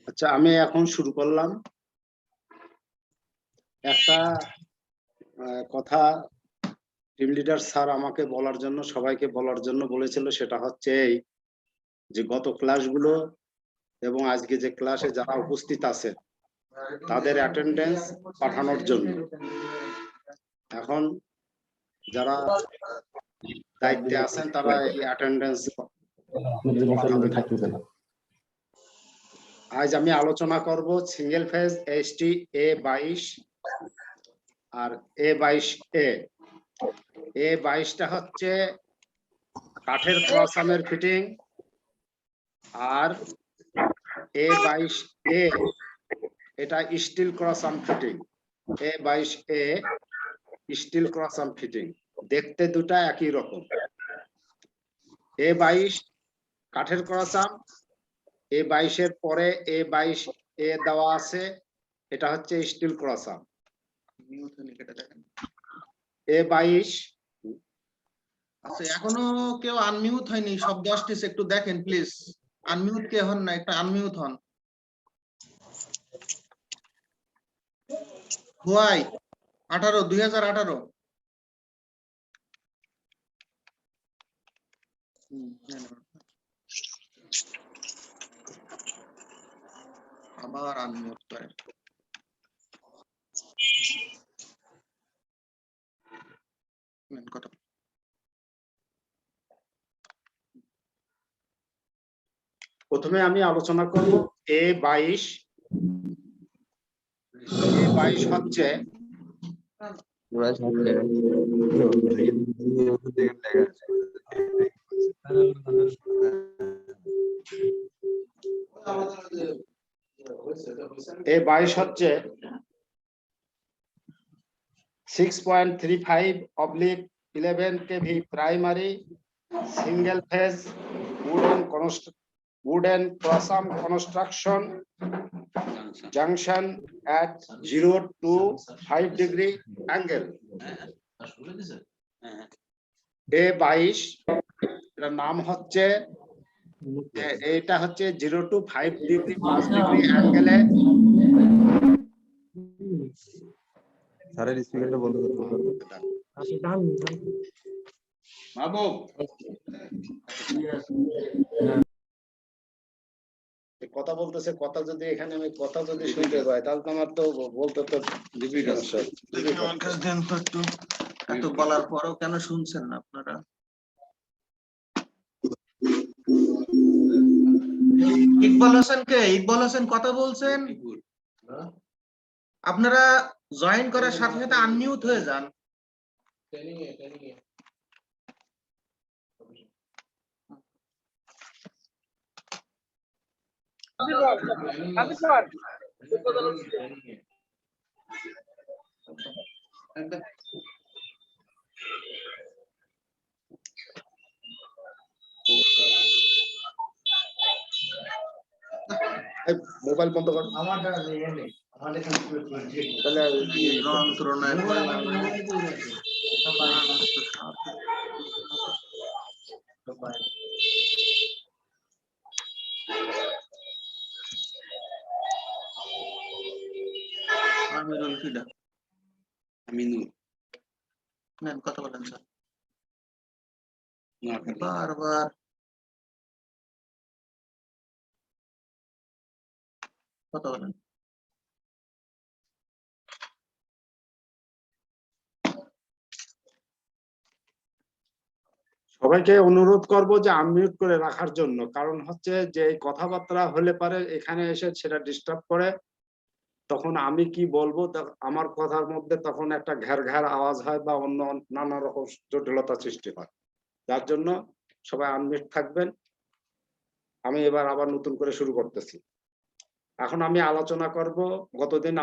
আচ্ছা, আমি এখন শুরু করলাম। একটা কথা টিম লিডার স্যার আমাকে বলার জন্য, সবাইকে বলার জন্য বলেছিল, সেটা হচ্ছে এই যে গত ক্লাসগুলো এবং আজকে যে ক্লাসে যারা উপস্থিত আছে তাদের অ্যাটেন্ডেন্স পাঠানোর জন্য। এখন যারা দায়িত্বে আছেন তারা এই অ্যাটেন্ডেন্স পাঠাবেন। আজ আমি আলোচনা করব সিঙ্গেল ফেজ এইচটি A22 আর A22A। A22টা হচ্ছে কাঠের ক্রসামের ফিটিং, আর A22A এটা steel cross arm fitting. A22A steel cross arm fitting, দেখতে দুটা একই রকম। A22 কাঠের ক্রসাম, A22 এর পরে A22A দেওয়া আছে, এটা হচ্ছে স্টিল ক্রসাম। A22 আচ্ছা, এখনো কেউ আনমিউট হয়নি, শব্দ আসতেছে, একটু দেখেন প্লিজ। আনমিউট কে হন না, একটা আনমিউট হন। হুয়াই 2018 আবার আনমিউট করেন। কথা প্রথমে আমি আলোচনা করব A22। A22 হচ্ছে A22 হচ্ছে 6.35/11 kV primary single phase wooden crossarm construction junction at 0 to 5 degree angle। A22 এর নাম হচ্ছে, এটা হচ্ছে 0 to 5 degree 5 degree অ্যাঙ্গেলে। স্যারের স্পিকারটা বন্ধ করতে হবে। মাহবুব কথা বলতেছে, কথা যদি এখানে আমি কথা যদি শুনতে পাই তাহলে তো আমার তো বলতে তো আমার কাছে দেন তো একটু। এত বলার পরও কেন শুনছেন না আপনারা? ইকবাল হোসেন কে? ইকবাল হোসেন কথা বলছেন? আপনারা জয়েন করার সাথে সাথে আনমিউট হয়ে যান। মোবাইল বন্ধ কর। যন্ত্রণায় আমিরুল কিডা? আমিনুল নেন কথা বলেন স্যার। বারবার কথা বলেন। সবাইকে অনুরোধ করব যে আনমিউট করে রাখার জন্য, কারণ হচ্ছে যে কথাবার্তা হলে পারে এখানে এসে সেটা ডিস্টার্ব করে, তখন আমি কি বলবো আমার কথার মধ্যে তখন একটা ঘ্যার ঘ্যার আওয়াজ হয় বা অন্য নানা রকম জটিলতা সৃষ্টি হয়। যার জন্য সবাই আনমিউট থাকবেন। আমি এবার আবার নতুন করে শুরু করতেছি। এখন আমি আলোচনা করব, গতদিন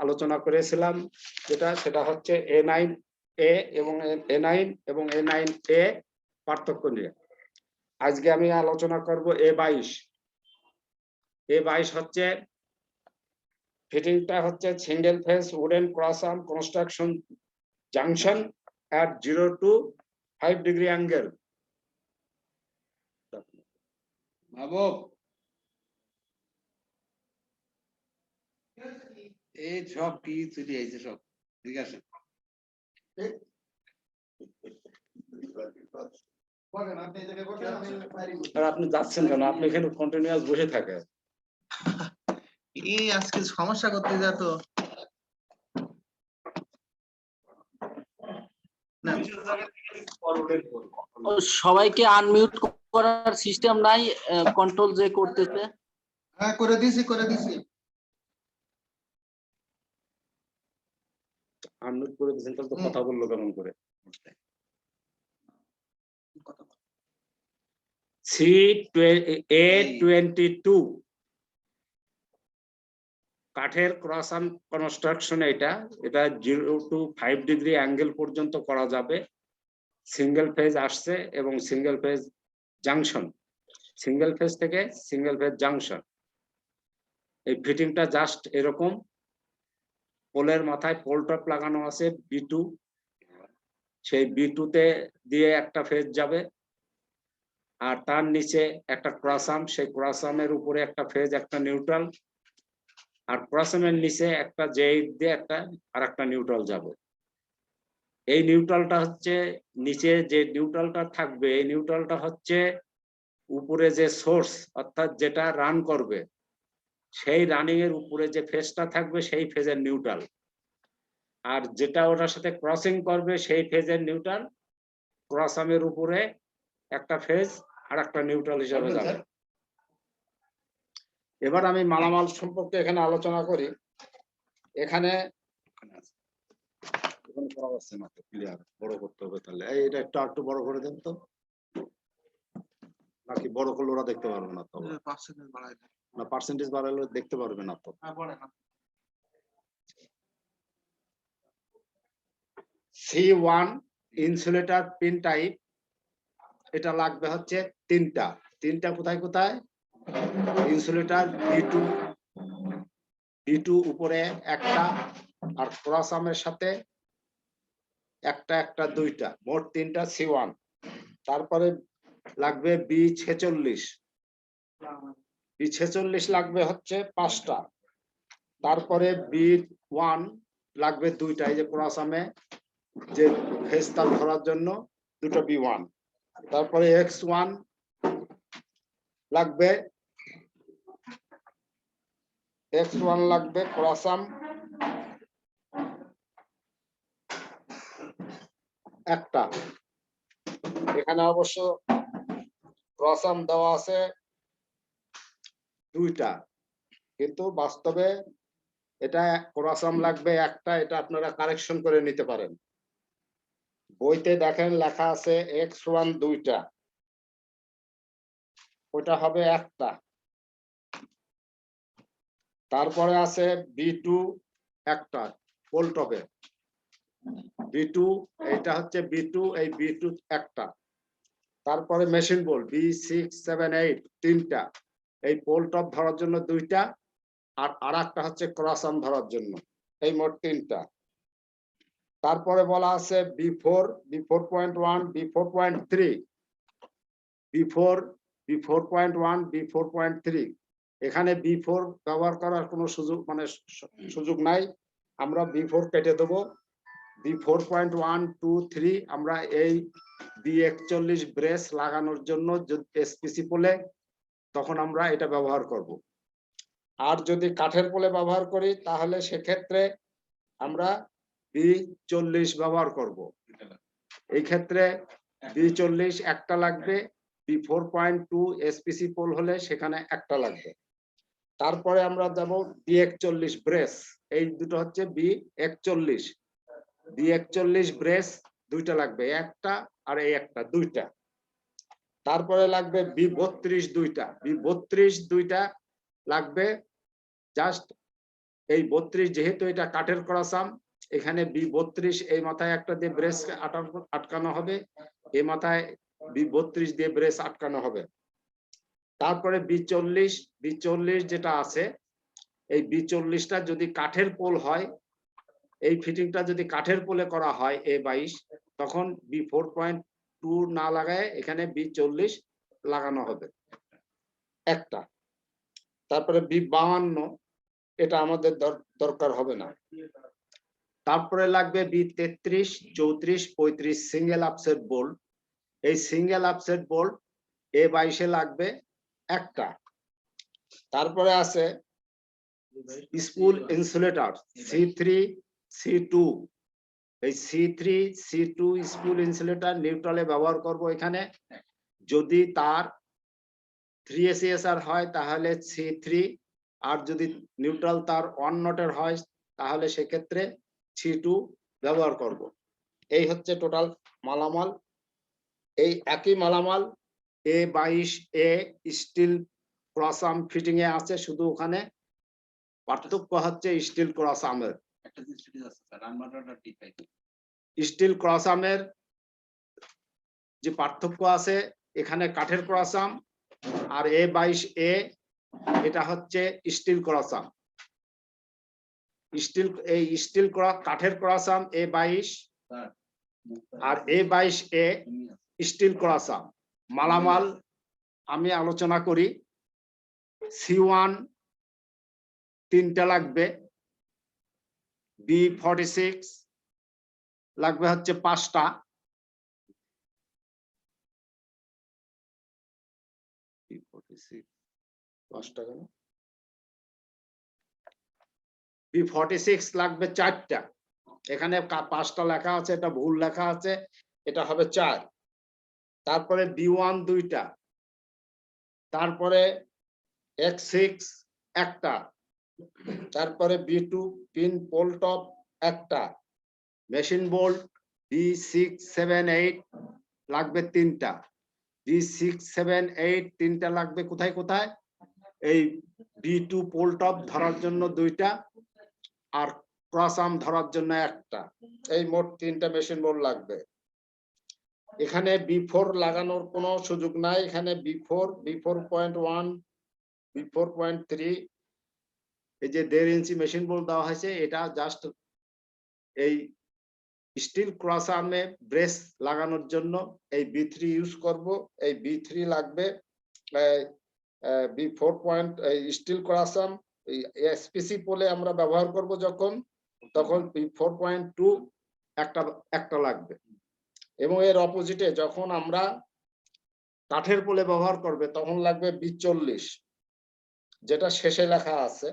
আলোচনা করেছিলাম সেটা হচ্ছে A9A এবং A9 এবং A9A পার্থক্য নিয়ে। আজকে আমি আলোচনা করব A22। A22 হচ্ছে ফিটিংটা হচ্ছে single phase wooden cross arm construction junction at 0 to 5 degree angle। মাহবুব এই সব কি চলে আইছে সব ঠিক আছে আর আপনি যাচ্ছেন কেন? আপনি এখানে কন্টিনিউয়াস বসে থাকেন। এই আজকে সমস্যা করতে যা তো না সবাইকে আনমিউট করার সিস্টেম নাই, কন্ট্রোল যে করতেছে। হ্যাঁ করে দিছি আনমিউট করে দিয়েছেন, তাহলে তো কথা বললো কেমন করে? A22 কাঠের ক্রস আর্ম কনস্ট্রাকশন। এটা 0 to 5 ডিগ্রি অ্যাঙ্গেল পর্যন্ত করা যাবে। সিঙ্গেল ফেজ আসছে এবং single phase junction, single phase থেকে সিঙ্গেল ফেজ জাংশন। এই ফিটিংটা জাস্ট এরকম, পোলের মাথায় পোল টপ লাগানো আছে B2, সেই B2 তে দিয়ে একটা ফেজ যাবে, আর তার নিচে একটা ক্রস আর্ম, সেই ক্রস আর্মের উপরে একটা ফেজ, একটা নিউট্রাল, আর ক্রস আর্মের নিচে একটা জেড দিয়ে একটা আর একটা নিউট্রাল যাবে। এই নিউট্রালটা হচ্ছে নিচে যে নিউট্রালটা থাকবে, এই নিউট্রালটা হচ্ছে উপরে যে সোর্স অর্থাৎ যেটা রান করবে, সেই রানিং এর উপরে যে ফেজটা থাকবে সেই ফেজের নিউট্রাল, আর যেটা ওটার সাথে ক্রসিং করবে সেই ফেজের নিউট্রাল ক্রস আর্মের উপরে একটা ফেজ আর একটা নিউট্রাল হিসাবে যাবে। এবার আমি মালামাল সম্পর্কে এখানে আলোচনা করি। এখানে করা যাচ্ছে না, ক্লিয়ার বড় করতে হবে। তাহলে এটা একটু বড় করে দেন তো, নাকি বড় করলে ওরা দেখতে পারবে না? তো না, পার্সেন্টেজ বাড়ালে দেখতে পারবে না তো। C1 ইনসুলেটর পিন টাইপ, এটা লাগবে হচ্ছে তিনটা কোথায় কোথায়? ইনসুলেটর B2 উপরে একটা, আর ক্রস আর্মের সাথে একটা দুইটা, মোট তিনটা C1। তারপরে লাগবে B46 লাগবে হচ্ছে 5টা। তারপরে B1 লাগবে 2টা, এই যে ক্রস আর্মে যে ফেজটা ধরার জন্য দুটো B1। তারপরে X1 লাগবে, ক্রস আর্ম একটা। এখানে অবশ্য ক্রস আর্ম দেওয়া আছে 2টা, কিন্তু বাস্তবে এটা ক্রস আর্ম লাগবে একটা। এটা আপনারা কারেকশন করে নিতে পারেন, বইতে দেখেন লেখা আছে X1 2টা, ওটা হবে একটা। তারপরে আছে B2 একটা পোল টপে, B2 এইটা হচ্ছে B2, এই B2 একটা। তারপরে মেশিন বোল্ট B6 7 8 তিনটা, এই পোল টপ ধরার জন্য 2টা, আর একটা হচ্ছে ক্রস আর্ম ধরার জন্য, এই মোট 3টা। তারপরে বলা আছে B4 B4.1 B4.3 B4.1 B4.3। এখানে B4 ব্যবহার করার কোনো সুযোগ নাই, আমরা B4 কেটে দেবো। B4.1 2 3 আমরা এই B41 ব্রেস লাগানোর জন্য এসপিসি পোলে তখন আমরা এটা ব্যবহার করব। আর যদি কাঠের পোলে ব্যবহার করি তাহলে সেক্ষেত্রে আমরা B40 ব্যবহার করব। এই ক্ষেত্রে B40 একটা লাগবে, B4.2 এসপিসি পোল হলে সেখানে একটা লাগবে। তারপরে আমরা যাব B41 ব্রেস, এই দুটো হচ্ছে B41 ব্রেস 2টা লাগবে, একটা আর এই একটা 2টা। তারপরে লাগবে B32 2টা লাগবে। জাস্ট এই 32, যেহেতু এটা কাঠের ক্রস আর্ম, এখানে B32 এই মাথায় একটা দিয়ে ব্রেস আটকানো হবে, এই মাথায় B32 দিয়ে ব্রেস আটকানো হবে। তারপরে B40 যেটা আছে, এই B40টা যদি কাঠের পোল হয়, এই ফিটিংটা যদি কাঠের পোলে করা হয় A22, তখন B4.2 না লাগায় এখানে B40 লাগানো হবে একটা। তারপরে B52, এটা আমাদের দরকার হবে না। তারপরে লাগবে B33, 34, 35 সিঙ্গেল আপসেট বোল্ট। এই সিঙ্গেল আপসেট বোল্ট A22 লাগবে একটা। তারপরে আছে স্পুল ইনসুলেটর C3, C2। এই C3, C2 স্পুল ইনসুলেটর নিউট্রালে ব্যবহার করব এখানে। যদি তার 3 ACSR হয় তাহলে C3, আর যদি নিউট্রাল তার 1 নটের হয় তাহলে সেক্ষেত্রে C2 ব্যবহার করব। এই হচ্ছে টোটাল মালামাল। এই একই মালামাল A22A steel cross arm fitting এ আছে, শুধু ওখানে পার্থক্য হচ্ছে স্টিল ক্রস আর্মের। একটা জিনিস ঠিক আছে স্যার, আনমার্টারটা ঠিক আছে। স্টিল ক্রস আর্মের যে পার্থক্য আছে, এখানে কাঠের ক্রস আর্ম, আর A22A এটা হচ্ছে স্টিল ক্রস আর্ম। স্টিল কাঠের ক্রস আর্ম A22, আর A22A স্টিল ক্রস আর্ম। মালামাল আমি আলোচনা করি। C1 3টা লাগবে, B46 লাগবে হচ্ছে 5টা, B46 লাগবে 4টা। এখানে 5টা লেখা আছে, এটা ভুল লেখা আছে, এটা হবে 4। তারপরে B1 2টা, তারপরে X6 একটা, তারপরে B2 পিন পোল টপ একটা, মেশিন বোল্ট B6 7 8 লাগবে 3টা, B6 7 8 3টা লাগবে কোথায় কোথায়, এই B2 পোল টপ ধরার জন্য 2টা, আর ক্রস আর্ম ধরার জন্য একটা। এই মোট 3টা মেশিন বোল্ট লাগবে। এখানে B4 লাগানোর কোনো সুযোগ নাই। এখানে B4, B4.1, B4.3, এই যে 1.5 ইঞ্চি মেশিন বোল্ট দেওয়া হয়েছে, এটা জাস্ট এই স্টিল ক্রস আর্মে ব্রেস লাগানোর জন্য এই B3 ইউজ করব। এই B3 লাগবে। B4 point steel cross arm SPC পোলে আমরা ব্যবহার করব যখন, তখন B4.2 একটা লাগবে। এবং এর অপোজিটে যখন আমরা কাঠের পোলে ব্যবহার করবে তখন লাগবে B40, যেটা শেষে লেখা আছে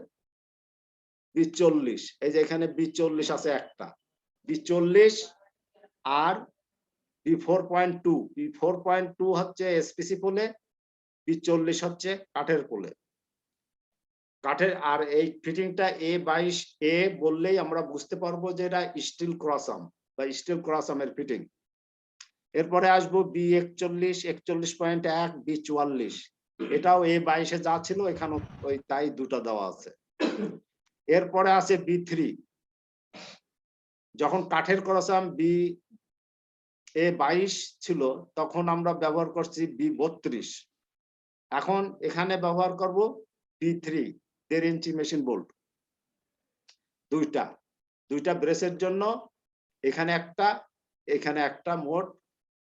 B40। এই যে এখানে B40 আছে একটা, B40 আর B4.2। B4.2 হচ্ছে এসপিসি পোলে, B40 হচ্ছে কাঠের পোলে। কাঠের, আর এই ফিটিংটা A22A বললেই আমরা বুঝতে পারবো যে এটা স্টিল ক্রস আর্ম বা স্টিল ক্রস আর্মের ফিটিং। এরপরে আসবো B41, 41.1, B44। এটাও A22 যা ছিল এখানে ওই তাই 2টা দেওয়া আছে। এরপরে আছে B3। যখন কাঠের ক্রস আর্ম A22 ছিল তখন আমরা ব্যবহার করছি B32। এখন এখানে ব্যবহার করব B3, 1.5 ইঞ্চি মেশিন বোল্ট, 2টা ব্রেসের জন্য। এখানে একটা, মোট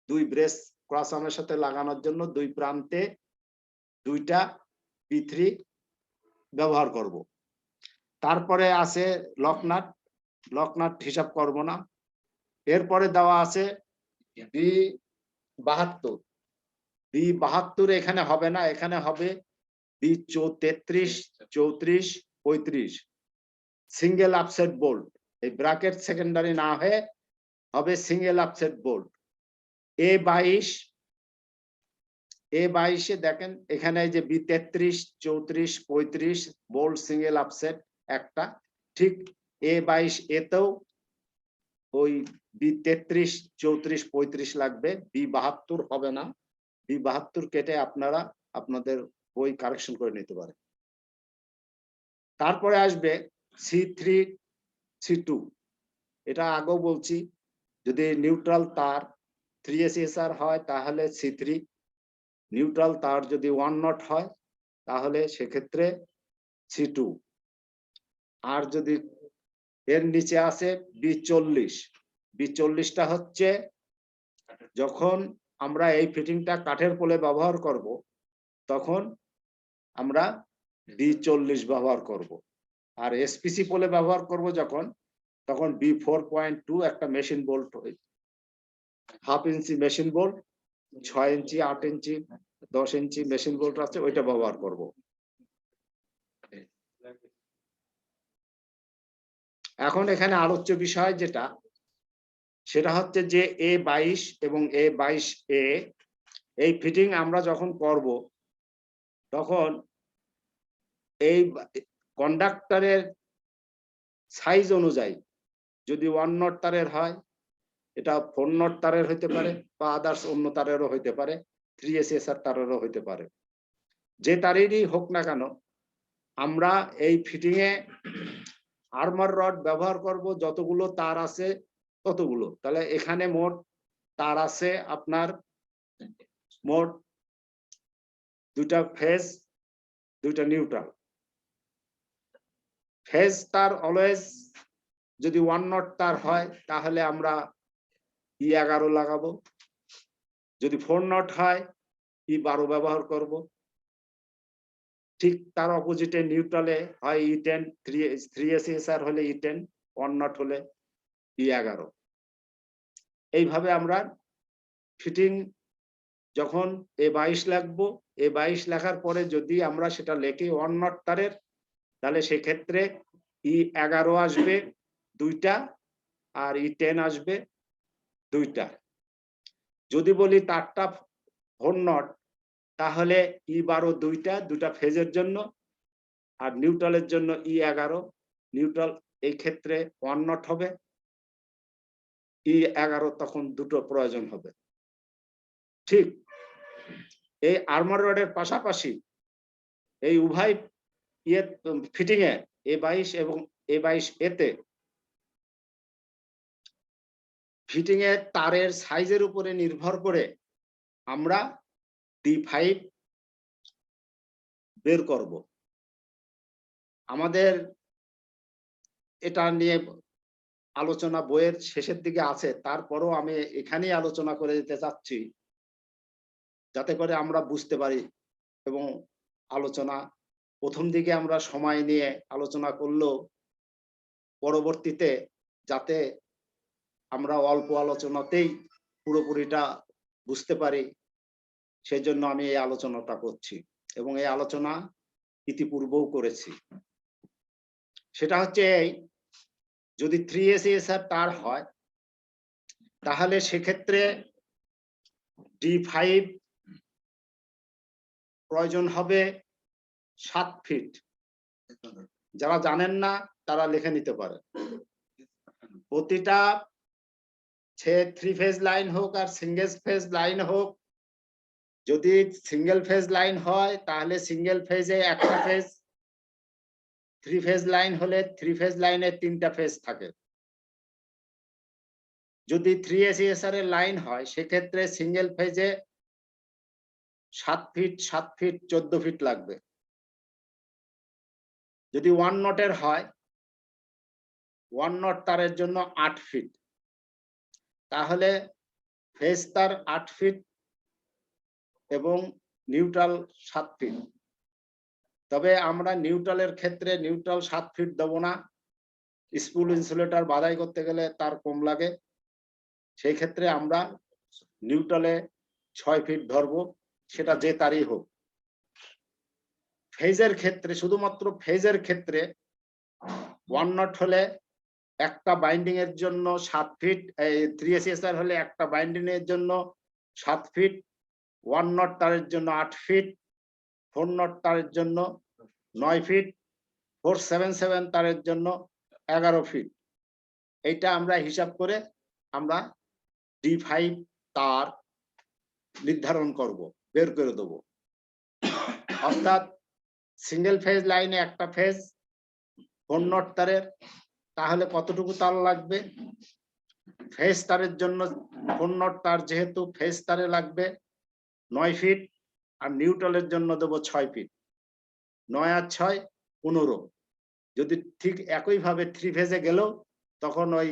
2 ব্রেস ক্রস আর্মের সাথে লাগানোর জন্য 2 প্রান্তে 2টা B3 ব্যবহার করব। তারপরে আছে লকনাট হিসাব করব না। এরপরে দেওয়া আছে B72 এখানে হবে না, এখানে হবে B33, 34, 35 সিঙ্গেল আপসেট বোল্ট। এই ব্র্যাকেট সেকেন্ডারি না হয়ে হবে সিঙ্গেল আপসেট বোল্ট। A22 দেখেন এখানে যে B33, 34, 35 বোল্ট সিঙ্গেল আপসেট একটা, ঠিক A22 এতেও ওই B33, 34, 35 লাগবে। B72 হবে না, B72 কেটে আপনারা আপনাদের বই কারেকশন করে নিতে পারেন। তারপরে আসবে C3, C2। এটা আগেও বলছি, যদি নিউট্রাল তার 3 হয় তাহলে C3, নিউট্রাল তার যদি 1 নট হয় তাহলে সেক্ষেত্রে C2, আর যদি এর নিচে আছে B40টা হচ্ছে যখন আমরা এই ফিটিংটা কাঠের পোলে ব্যবহার করব তখন আমরা B40 ব্যবহার করব, আর এসপিসি পোলে ব্যবহার করব যখন তখন B4.2 একটা মেশিন বোল্ট, 1/2 ইঞ্চি মেশিন বোল্ট, 6 ইঞ্চি, 8 ইঞ্চি, 10 ইঞ্চি মেশিন বোল্ট আছে, ওইটা ব্যবহার করব। এখন এখানে আলোচ্য বিষয় যেটা, সেটা হচ্ছে যে A22 এবং A22A এই ফিটিং আমরা যখন করব তখন এই কন্ডাক্টরের সাইজ অনুযায়ী যদি 1 নট তারের হয় এটা 4 নট তারের হইতে পারে বা আদার্স অন্য তারেরও হইতে পারে, 3SSR তারেরও হইতে পারে। যে তারেরই হোক না কেন আমরা এই ফিটিং এ আর্মার রড ব্যবহার করব যতগুলো তার আছে ততগুলো। তাহলে এখানে মোট তার আছে আপনার মোট 2টা ফেজ, 2টা নিউট্রাল। ফেজ তার অলওয়েজ যদি 1 নট তার হয় তাহলে আমরা E11 লাগাবো, যদি 4 নট হয় E12 ব্যবহার করব। ঠিক তার অপোজিটে নিউট্রালে হয় E10, 3SSR হলে E10, 1 নট হলে E11। এইভাবে আমরা ফিটিং যখন A22 লাগবো, A22 লেখার পরে যদি আমরা সেটা লেখি 1 নট তারের তাহলে সেক্ষেত্রে E11 আসবে 2টা আর E10 আসবে 2টা। যদি বলি তারটা 4 নট তাহলে E12 2টা ফেজের জন্য, আর নিউট্রালের জন্য E11। নিউট্রাল এই ক্ষেত্রে 1 নট হবে, E11 তখন 2টো প্রয়োজন হবে। ঠিক এই আর্মার রডের পাশাপাশি এই উভয় ফিটিং এ A22 এবং A22A তে ফিটিং এর তারের সাইজের উপরে নির্ভর করে আমরা D5 বের করব। আমাদের এটা নিয়ে আলোচনা বইয়ের শেষের দিকে আছে, তারপরও আমি এখানেই আলোচনা করে যেতে চাচ্ছি যাতে করে আমরা বুঝতে পারি। এবং আলোচনা প্রথম দিকে আমরা সময় নিয়ে আলোচনা করলেও পরবর্তীতে যাতে আমরা অল্প আলোচনাতেই পুরোপুরিটা বুঝতে পারি সেই জন্য আমি এই আলোচনাটা করছি, এবং এই আলোচনা ইতিপূর্বেও করেছি। সেটা হচ্ছে এই, যদি 3SSR তার হয় তাহলে সেক্ষেত্রে D5 প্রয়োজন হবে 7 ফিট। যারা জানেন না তারা লিখে নিতে পারে। প্রতিটা 3 ফেজ লাইন হোক আর সিঙ্গেল ফেজ লাইন হোক, যদি সিঙ্গেল ফেজ লাইন হয় তাহলে সিঙ্গেল ফেজে একটা ফেজ, 3 ফেজ লাইন হলে 3 ফেজ লাইনে 3টা ফেজ থাকে। যদি 3SSR এর লাইন হয় সেক্ষেত্রে সিঙ্গেল ফেজে 7 ফিট 7 ফিট 14 ফিট লাগবে। যদি 1 নটের হয় 1 নট তারের জন্য 8 ফিট, তাহলে ফেজ তার 8 ফিট এবং নিউট্রাল 7 ফিট। তবে আমরা নিউট্রালের ক্ষেত্রে নিউট্রাল 7 ফিট দেব না, স্পুল ইনসুলেটর বাধাই করতে গেলে তার কম লাগে। সেই ক্ষেত্রে আমরা নিউট্রালে 6 ফিট ধরবো, সেটা যে তারই হোক। ফেজের ক্ষেত্রে, শুধুমাত্র ফেজের ক্ষেত্রে 1 নট হলে একটা বাইন্ডিং এর জন্য 7 ফিট, 3SSR হলে একটা বাইন্ডিং এর জন্য 7 ফিট, 1 নট তারের জন্য 8 ফিট, 4 নট তারের জন্য 9 ফিট, 477 তারের জন্য 11 ফিট। এইটা আমরা হিসাব করে আমরা D5 তার নির্ধারণ করব, বের করে দেব। অর্থাৎ সিঙ্গেল ফেজ লাইনে একটা ফেজ 4 নট তারের, তাহলে কতটুকু তার লাগবে? ফেজ তারের জন্য ফোন নট তার যেহেতু ফেজ তারে লাগবে 9 ফিট, আর নিউট্রালের জন্য দেবো 6 ফিট। 9 আর 6 15। যদি ঠিক একইভাবে 3 ফেজে গেলেও তখন ওই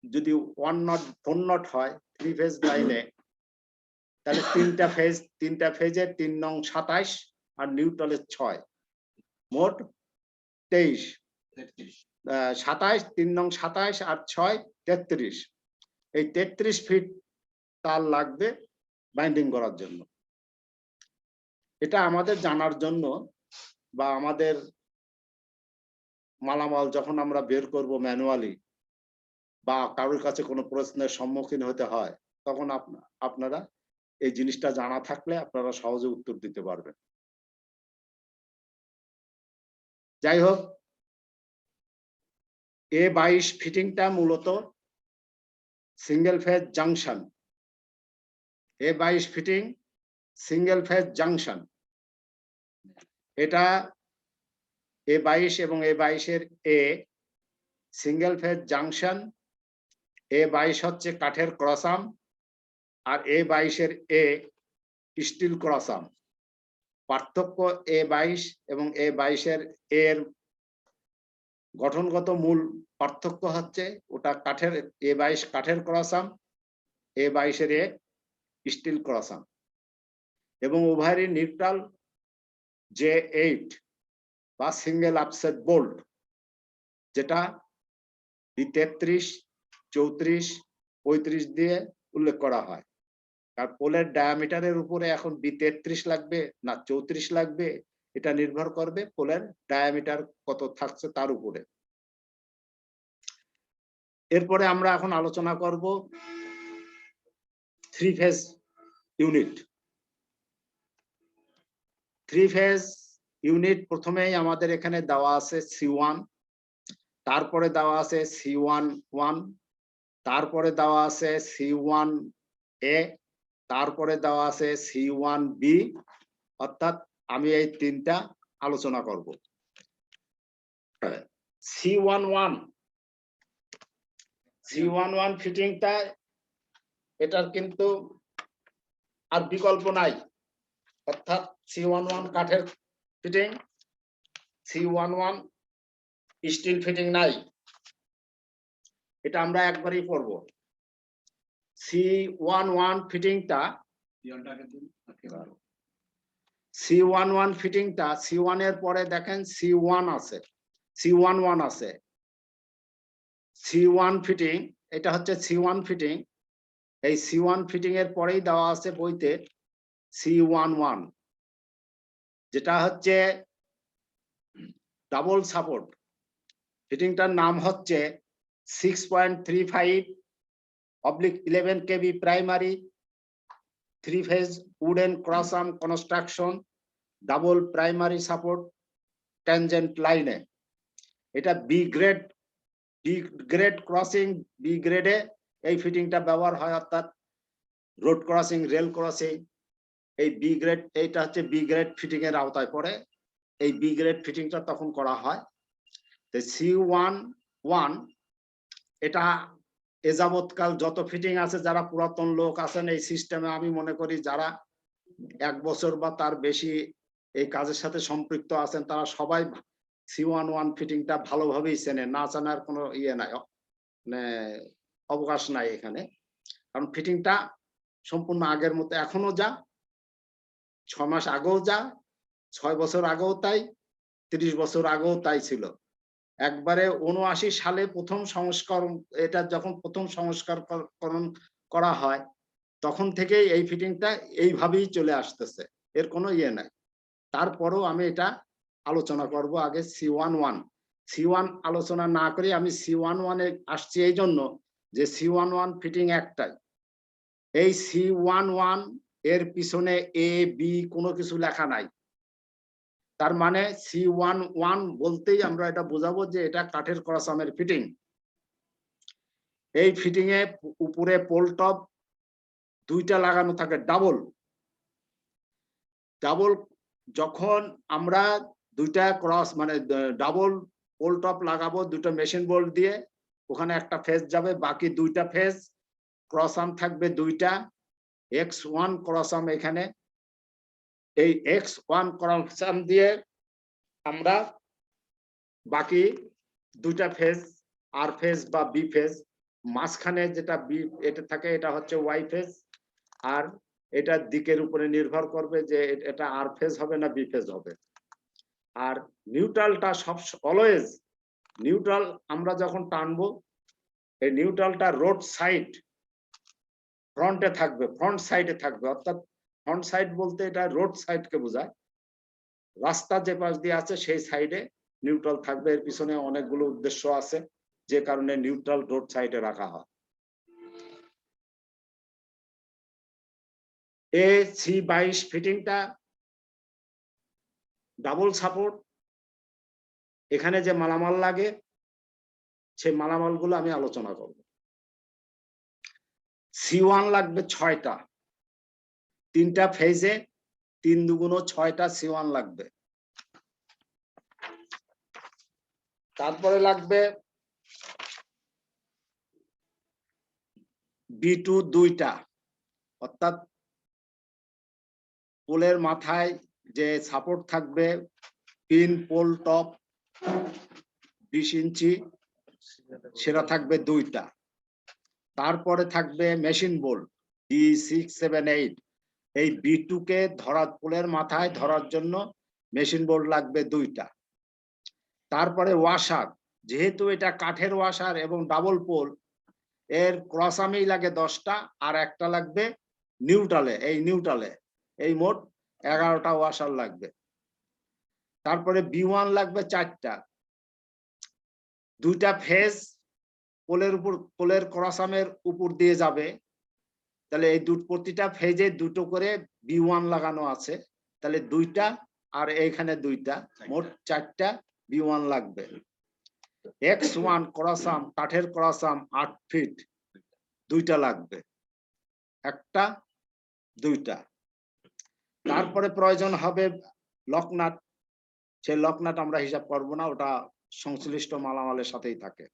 যদি 1 নট 4 নট হয় 3 ফেজ লাইনে, তাহলে তিনটা ফেজে 3 নং 27 আর নিউট্রালের 6, মোট 23। 27, 3 নং 27 আর 6 33। এই 33 ফিট তার লাগবে বাইন্ডিং করার জন্য। এটা আমাদের জানার জন্য, বা আমাদের মালামাল যখন আমরা বের করব ম্যানুয়ালি, বা কারোর কাছে কোনো প্রশ্নের সম্মুখীন হতে হয়, তখন আপনারা এই জিনিসটা জানা থাকলে আপনারা সহজে উত্তর দিতে পারবেন। যাই হোক, A22 ফিটিংটা মূলত single phase junction. A22 fitting single phase junction. এটা A22 এবং A22 এর A single phase junction. A22 হচ্ছে কাঠের ক্রস আর্ম, আর A22 এর A স্টিল ক্রস আর্ম। পার্থক্য A22 এবং A22 এর এর গঠনগত মূল পার্থক্য হচ্ছে ওটা কাঠের, A22 কাঠের ক্রস আর্ম, A22 এর স্টিল ক্রস আর্ম। এবং উভয়েরই নিউট্রাল J8 বা সিঙ্গেল আপসেট বোল্ট, যেটা B33, 34, 35 দিয়ে উল্লেখ করা হয়। আর পোলের ডায়ামিটারের উপরে এখন B33 লাগবে না 34 লাগবে, এটা নির্ভর করবে পোলের ডায়ামিটার কত থাকছে তার উপরে। এরপরে আমরা এখন আলোচনা করব 3 ফেজ ইউনিট। 3 ফেজ ইউনিট প্রথমেই আমাদের এখানে দেওয়া আছে C1, তারপরে দেওয়া আছে C11, তারপরে দেওয়া আছে C1A, তারপরে দেওয়া আছে C1B। অর্থাৎ আমি এই তিনটা আলোচনা করব। C11 ফিটিংটা, এটার কিন্তু আর বিকল্প নাই। অর্থাৎ C11 কাঠের ফিটিং, C11 স্টিল ফিটিং নাই, এটা আমরা একবারই পড়ব। C11 ফিটিংটা, C11 ফিটিংটা, C1 এর পরে দেখেন C1 আছে, C11 আছে। C1 ফিটিং, এটা হচ্ছে C1 ফিটিং। এই C1 ফিটিং এর পরেই দেওয়া আছে বইতে C11, যেটা হচ্ছে ডাবল সাপোর্ট। ফিটিংটার নাম হচ্ছে 6.35/11 kV primary 3 phase wooden cross arm construction double primary support tangent লাইনে। এটা বি গ্রেড ক্রসিং, বি গ্রেডে এই ফিটিংটা ব্যবহার হয়। অর্থাৎ রোড ক্রসিং, রেল ক্রসিং, এই বি গ্রেড, এইটা হচ্ছে বি গ্রেড ফিটিং এর আওতায় পড়ে। এই বি গ্রেড ফিটিংটা তখন করা হয়। C11 এটা এযাবৎকাল যত ফিটিং আছে, যারা পুরাতন লোক আছেন এই সিস্টেমে, আমি মনে করি যারা 1 বছর বা তার বেশি এই কাজের সাথে সম্পৃক্ত আছেন, তারা সবাই C11 ফিটিংটা ভালোভাবেই চেনে, না জানার কোনো ইয়ে নাই, মানে অবকাশ নাই এখানে। কারণ ফিটিংটা সম্পূর্ণ আগের মতো এখনো যা, 6 মাস আগেও যা, 6 বছর আগেও তাই, 30 বছর আগেও তাই ছিল। একবারে 79 সালে প্রথম সংস্করণ, এটা যখন প্রথম সংস্কারকরণ করা হয়, তখন থেকেই এই ফিটিংটা এইভাবেই চলে আসতেছে, এর কোনো ইয়ে নাই। তারপরেও আমি এটা আলোচনা করব আগে C11 আলোচনা না করে আমি C11 এ আসছি এই জন্য যে C11 ফিটিং একটাই। এই C11 এর পিছনে A B কোনো কিছু লেখা নাই। তার মানে C11 বলতেই আমরা এটা বোঝাবো যে এটা কাঠের ক্রস আর্মের ফিটিং। এই ফিটিং এ উপরে পোল টপ 2টা লাগানো থাকে, ডাবল। যখন আমরা 2টা ক্রস মানে ডাবল পোল টপ লাগাবো 2টা মেশিন বোল্ট দিয়ে, ওখানে একটা ফেজ যাবে, বাকি দুইটা ফেজ ক্রস আর্ম থাকবে দুইটা, X1 ক্রস আর্ম এখানে, এই X1 ক্রস আর্ম দিয়ে আমরা বাকি দুইটা ফেজ আর ফেজ বা বি ফেজ, মাঝখানে যেটা বি এটা থাকে এটা হচ্ছে ওয়াই ফেজ, আর এটা দিকের উপরে নির্ভর করবে যে এটা আর ফেজ হবে না বি ফেজ হবে। আর নিউট্রালটা সব অলওয়েজ নিউট্রাল আমরা যখন টানবো, এই নিউট্রালটা রোড সাইড ফ্রন্টে থাকবে, ফ্রন্ট সাইডে থাকবে, অর্থাৎ ফ্রন্ট সাইড বলতে এটা রোড সাইডকে বোঝায়, রাস্তা যে পাশ দিয়ে আছে সেই সাইডে নিউট্রাল থাকবে। এর পিছনে অনেকগুলো উদ্দেশ্য আছে যে কারণে নিউট্রাল রোড সাইডে রাখা হয়। AC22 ফিটিংটা ডাবল সাপোর্ট, এখানে যে মালামাল লাগে সেই মালামালগুলো আমি আলোচনা করব। C1 লাগবে 6টা, 3টা ফেজে 3 দুগুণ 6টা C1 লাগবে। তারপরে লাগবে B2 2টা, অর্থাৎ পোলের মাথায় যে সাপোর্ট থাকবে, পিন পোল টপ 20 ইঞ্চি, সেটা থাকবে 2টা। তারপরে থাকবে মেশিন বোল্ট D678, এই B2 কে ধরার পোলের মাথায় ধরার জন্য মেশিন বোল্ট লাগবে 2টা। তারপরে ওয়াশার, যেহেতু এটা কাঠের ওয়াশার এবং ডাবল পোল, এর ক্রস আর্মেই লাগে 10টা, আর একটা লাগবে নিউট্রালে, এই নিউট্রালে এই মোট 11টা ওয়াশার লাগবে। তারপরে B1 লাগবে 4টা, 2টা ফেজ পোলের ক্রস আর্মের উপর দিয়ে যাবে, তাহলে এই প্রতিটা ফেজে 2টো করে B1 লাগানো আছে, তাহলে 2টা আর এইখানে 2টা, মোট 4টা B1 লাগবে। X1 ক্রস আর্ম, কাঠের ক্রস আর্ম 8 ফিট, 2টা লাগবে, একটা 2টা। তারপরে প্রয়োজন হবে লকনাট, সেই লকনাট আমরা হিসাব করব না, ওটা সংশ্লিষ্ট মালামালের সাথেই থাকে।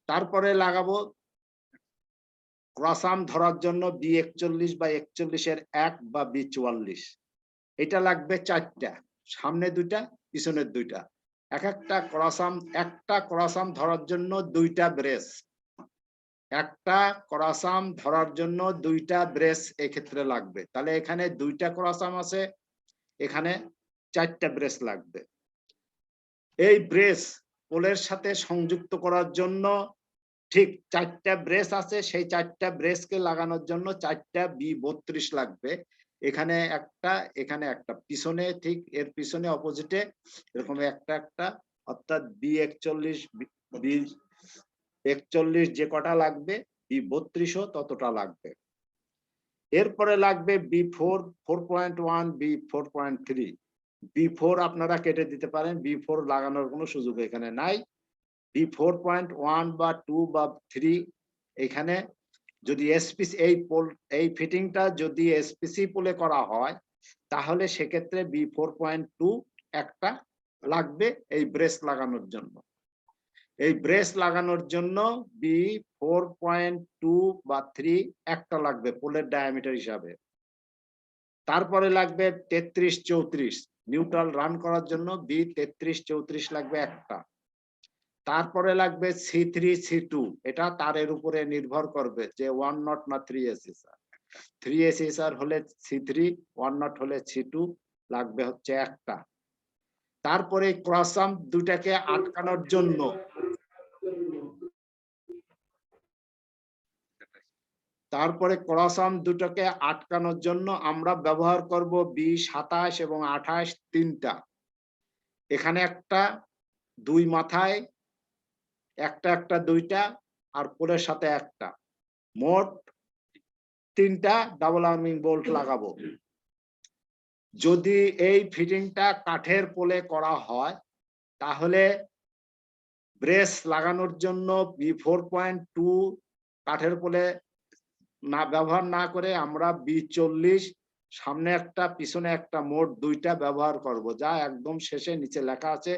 তারপরে লাগাবো ক্রস আর্ম ধরার জন্য B41 বা 41-এর 1 বা B44, এটা লাগবে 4টা, সামনে 2টা পিছনের 2টা। একটা ক্রস আর্ম ধরার জন্য 2টা ব্রেস, একটা ক্রস আর্ম ধরার জন্য 2টা ব্রেস এক্ষেত্রে লাগবে। তাহলে এখানে 2টা ক্রস আর্ম আছে, এখানে 4টা ব্রেস লাগবে। এই ব্রেস পোলের সাথে সংযুক্ত করার জন্য ঠিক 4টা ব্রেস আছে, সেই 4টা ব্রেসকে লাগানোর জন্য 4টা B32 লাগবে। এখানে একটা, এখানে একটা, পিছনে ঠিক এর পিছনে অপোজিটে এরকম একটা, অর্থাৎ B41 B41 যে কটা লাগবে, B32 ততটা লাগবে। এরপরে লাগবে B4 4.1 B4.3, B4 আপনারা কেটে দিতে পারেন, B4 লাগানোর কোনো সুযোগ এখানে নাই। B4.1 বা 2 বা 3, এখানে যদি এসপিসি এই ফিটিংটা যদি এসপিসি পোলে করা হয়, তাহলে সেক্ষেত্রে B4.2 একটা লাগবে এই ব্রেস লাগানোর জন্য। এই ব্রেস লাগানোর জন্য B4.2 বা 3 একটা লাগবে পোলের ডায়ামিটার হিসাবে। তারপরে লাগবে 33-34, নিউট্রাল রান করার জন্য B33-34 লাগবে একটা। তারপরে লাগবে C3 C2, এটা তারের উপরে নির্ভর করবে যে 1 নট না 3 SSR। 3 SSR হলে C3, 1 নট হলে C2 লাগবে হচ্ছে একটা। তারপরে ক্রস আর্ম দুটাকে আটকানোর জন্য আমরা ব্যবহার করব B27 এবং 28, 3টা। এখানে একটা, 2 মাথায় একটা, 2টা, আর পোলের সাথে একটা, মোট 3টা ডাবল আর্মিং বোল্ট লাগাবো। যদি এই ফিটিংটা কাঠের পোলে করা হয়, তাহলে ব্রেস লাগানোর জন্য B4.2 কাঠের পোলে না ব্যবহার না করে আমরা B40 সামনে একটা পিছনে একটা, মোট 2টা ব্যবহার করব, যা একদম শেষে নিচে লেখা আছে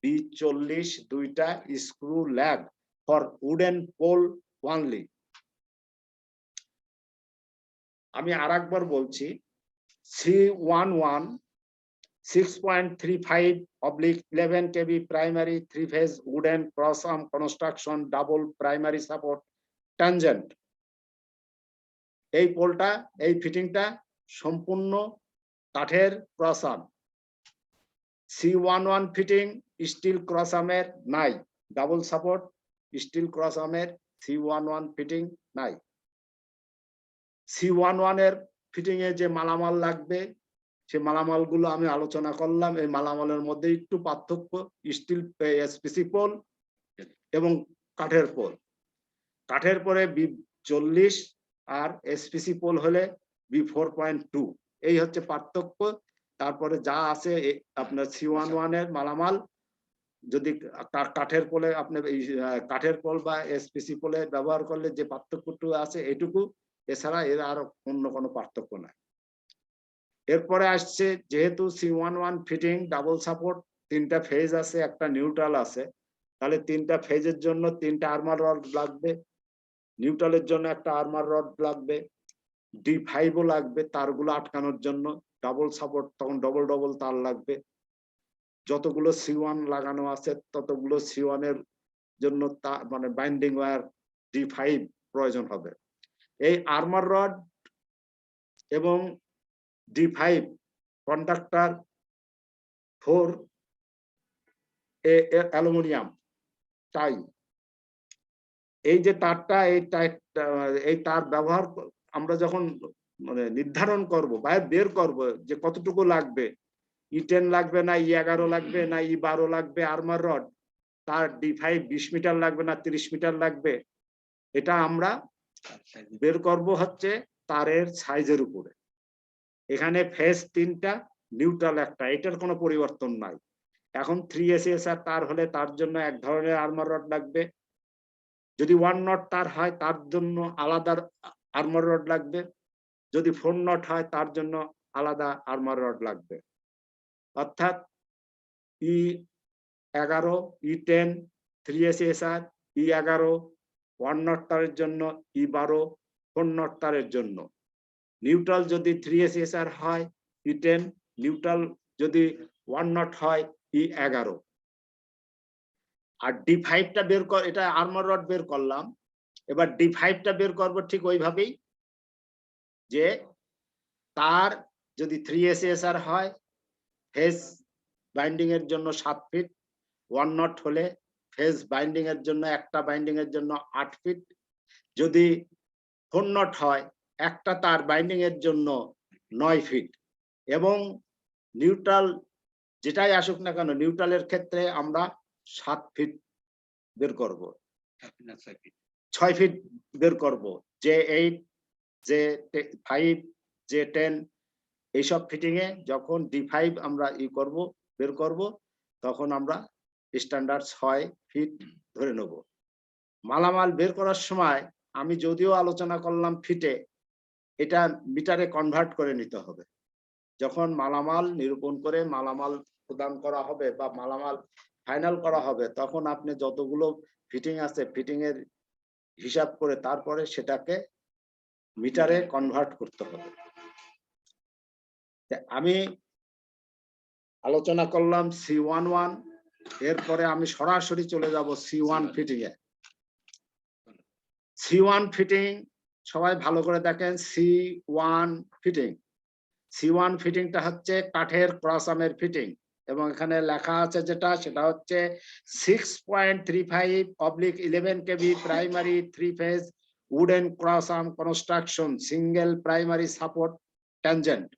B40 2টা screw lag for wooden pole only. আমি আরেকবার বলছি, C11 6.35/11 kV primary 3-phase wooden cross arm construction double primary support tangent, এই পোলটা, এই ফিটিংটা সম্পূর্ণ কাঠের cross arm. C11 fitting steel cross আর্মের নাই, ডাবল সাপোর্ট স্টিল ক্রস আর্মের C11 ফিটিং নাই। C11 এর ফিটিং এ যে মালামাল লাগবে সে মালামালগুলো আমি আলোচনা করলাম। এই মালামালের মধ্যে একটু পার্থক্য, স্টিল এসপিসি পোল এবং কাঠের পোল। কাঠের পরে B40 আর এসপিসি পোল হলে B4.2, এই হচ্ছে পার্থক্য। তারপরে যা আছে আপনার C11 এর মালামাল যদি কাঠের পোলে আপনি কাঠের পোল বা এসপিসি পোলে ব্যবহার করলে যে পার্থক্যটুকু আছে এটুকু, এছাড়া এর আর অন্য কোনো পার্থক্য নাই। এরপরে আসছে, যেহেতু C11 ফিটিং ডাবল সাপোর্ট, 3টা ফেজ আছে, একটা নিউট্রাল আছে, তাহলে 3টা ফেজের জন্য 3টা আর্মার রড লাগবে, নিউট্রালের জন্য একটা আর্মার রড লাগবে, D5ও লাগবে তারগুলো আটকানোর জন্য। ডাবল সাপোর্ট তখন ডবল ডবল তার লাগবে। যতগুলো C1 লাগানো আছে ততগুলো C1 এর জন্য মানে বাইন্ডিং ওয়্যার D5 প্রয়োজন হবে। এই আর্মার রড এবং D5 কন্ডাক্টর 4 অ্যালুমিনিয়াম টাই, এই যে তারটা, এই তার ব্যবহার আমরা যখন মানে নির্ধারণ করব বা বের করব যে কতটুকু লাগবে, E10 লাগবে না E11 লাগবে না E12 লাগবে আর্মার রড, তার D5 20 মিটার লাগবে না 30 মিটার লাগবে, এটা আমরা বের করব হচ্ছে তারের সাইজের উপরে। এখানে ফেজ 3টা, নিউট্রাল একটা, এটার কোনো পরিবর্তন নাই। এখন 3SSR তার হলে তার জন্য এক ধরনের আর্মার রড লাগবে, যদি 1 নট তার হয় তার জন্য আলাদা আর্মার রড লাগবে, যদি 4 নট হয় তার জন্য আলাদা আর্মার রড লাগবে। অর্থাৎ E11 E10 3SSR, E11 1 not তারের জন্য, E12 4 নট তারের জন্য। নিউট্রাল যদি 3SSR হয় E10, নিউট্রাল যদি 1 নট হয় E11। আর D5টা বের কর, এটা আর্মার রড বের করলাম, এবার D5টা বের করব ঠিক ওইভাবেই, যে তার যদি 3SSR হয় ফেজ বাইন্ডিং এর জন্য 7 ফিট, 1 নট হলে ফেজ বাইন্ডিং এর জন্য একটা বাইন্ডিং এর জন্য 8 ফিট, যদি 4 নট হয় একটা তার বাইন্ডিং এর জন্য 9 ফিট, এবং নিউট্রাল যেটাই আসুক না কেন নিউট্রালের ক্ষেত্রে আমরা 7 ফিট বের করব, 6 ফিট বের করব। J8 J5 J10 এইসব ফিটিং এ যখন D5 আমরা বের করব তখন আমরা স্ট্যান্ডার্ড 6 ফিট ধরে নেব। মালামাল বের করার সময় আমি যদিও আলোচনা করলাম ফিটে, এটা মিটারে কনভার্ট করে নিতে হবে। যখন মালামাল নিরূপণ করে মালামাল প্রদান করা হবে বা মালামাল ফাইনাল করা হবে, তখন আপনি যতগুলো ফিটিং আছে ফিটিং এর হিসাব করে তারপরে সেটাকে মিটারে কনভার্ট করতে হবে। আমি আলোচনা করলাম C11, এরপরে আমি সরাসরি চলে যাব C1 ফিটিং এ। C1 ফিটিং সবাই ভালো করে দেখেন, C1 ফিটিং, C1 ফিটিংটা হচ্ছে কাঠের ক্রস আর্মের ফিটিং, এবং এখানে লেখা আছে যেটা, সেটা হচ্ছে 6.35/11 kV primary 3-phase wooden cross arm construction single primary support tangent,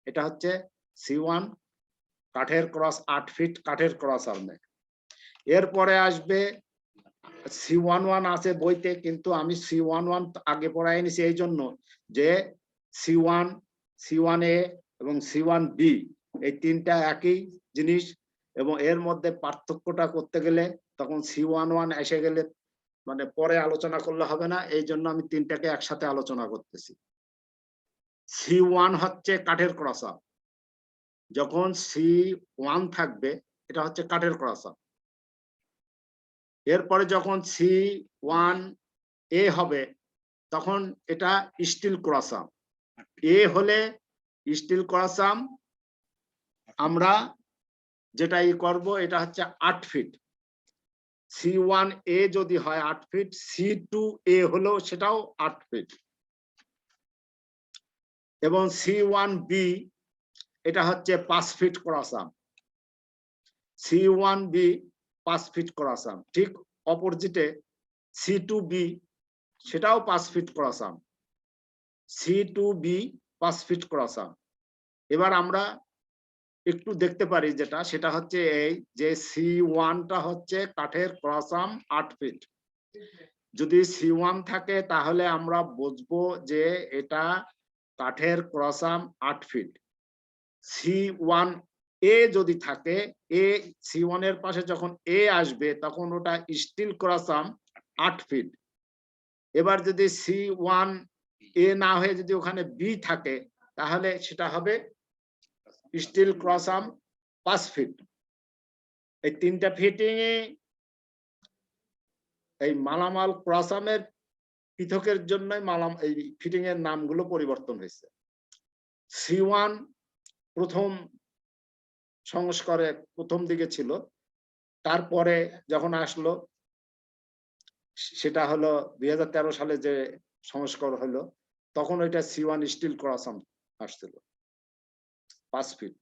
এটা হচ্ছে C1 কাঠের ক্রস 8 ফিট কাঠের ক্রস আর্মে। এরপরে আসবে C11 আছে বইতে, কিন্তু আমি C11 আগে পড়াই নিছি এই জন্য যে C1 C1A এবং C1B এই 3টা একই জিনিস, এবং এর মধ্যে পার্থক্যটা করতে গেলে তখন C11 এসে গেলে মানে পরে আলোচনা করলে হবে না, এই জন্য আমি 3টাকে একসাথে আলোচনা করতেছি। C1 হচ্ছে কাঠের ক্রস আর্ম, যখন C1 থাকবে এটা হচ্ছে কাঠের ক্রস আর্ম, এরপরে যখন C1A হবে তখন এটা স্টিল ক্রসাম। এ হলে স্টিল ক্রসাম আমরা যেটা করব এটা হচ্ছে 8 ফিট। C1A যদি হয় 8 ফিট, C2A হলো সেটাও 8 ফিট, এবং C1B এটা হচ্ছে 5 ফিট ক্রসাম। C1B 5 fit ক্রসাম। ঠিক অপোজিটে C2B সেটাও 5 ফিট ক্রসাম। C2B 5 fit ক্রসাম। এবার আমরা একটু দেখতে পারি যেটা, সেটা হচ্ছে এই যে C1টা হচ্ছে কাঠের ক্রসাম 8 ফিট। যদি C1 থাকে তাহলে আমরা বুঝবো যে এটা কাঠের ক্রসাম 8 ফিট। C1A যদি থাকে, C1 এর পাশে যখন A আসবে তখন ওটা স্টিল ক্রসাম 8 ফিট। এবার যদি C1A না হয়ে যদি ওখানে B থাকে তাহলে সেটা হবে স্টিল ক্রসাম 5 ফিট। এই তিনটা ফিটিং এই মালামাল ক্রসামের পৃথকের জন্যই এই ফিটিং এর নামগুলো পরিবর্তন হয়েছে। C1 প্রথম সংস্কারে প্রথম দিকে ছিল, তারপরে যখন আসলো সেটা হলো 2013 সালে যে সংস্কার হলো তখন ওইটা C1 স্টিল ক্রসাম আসছিল 5 ফিট,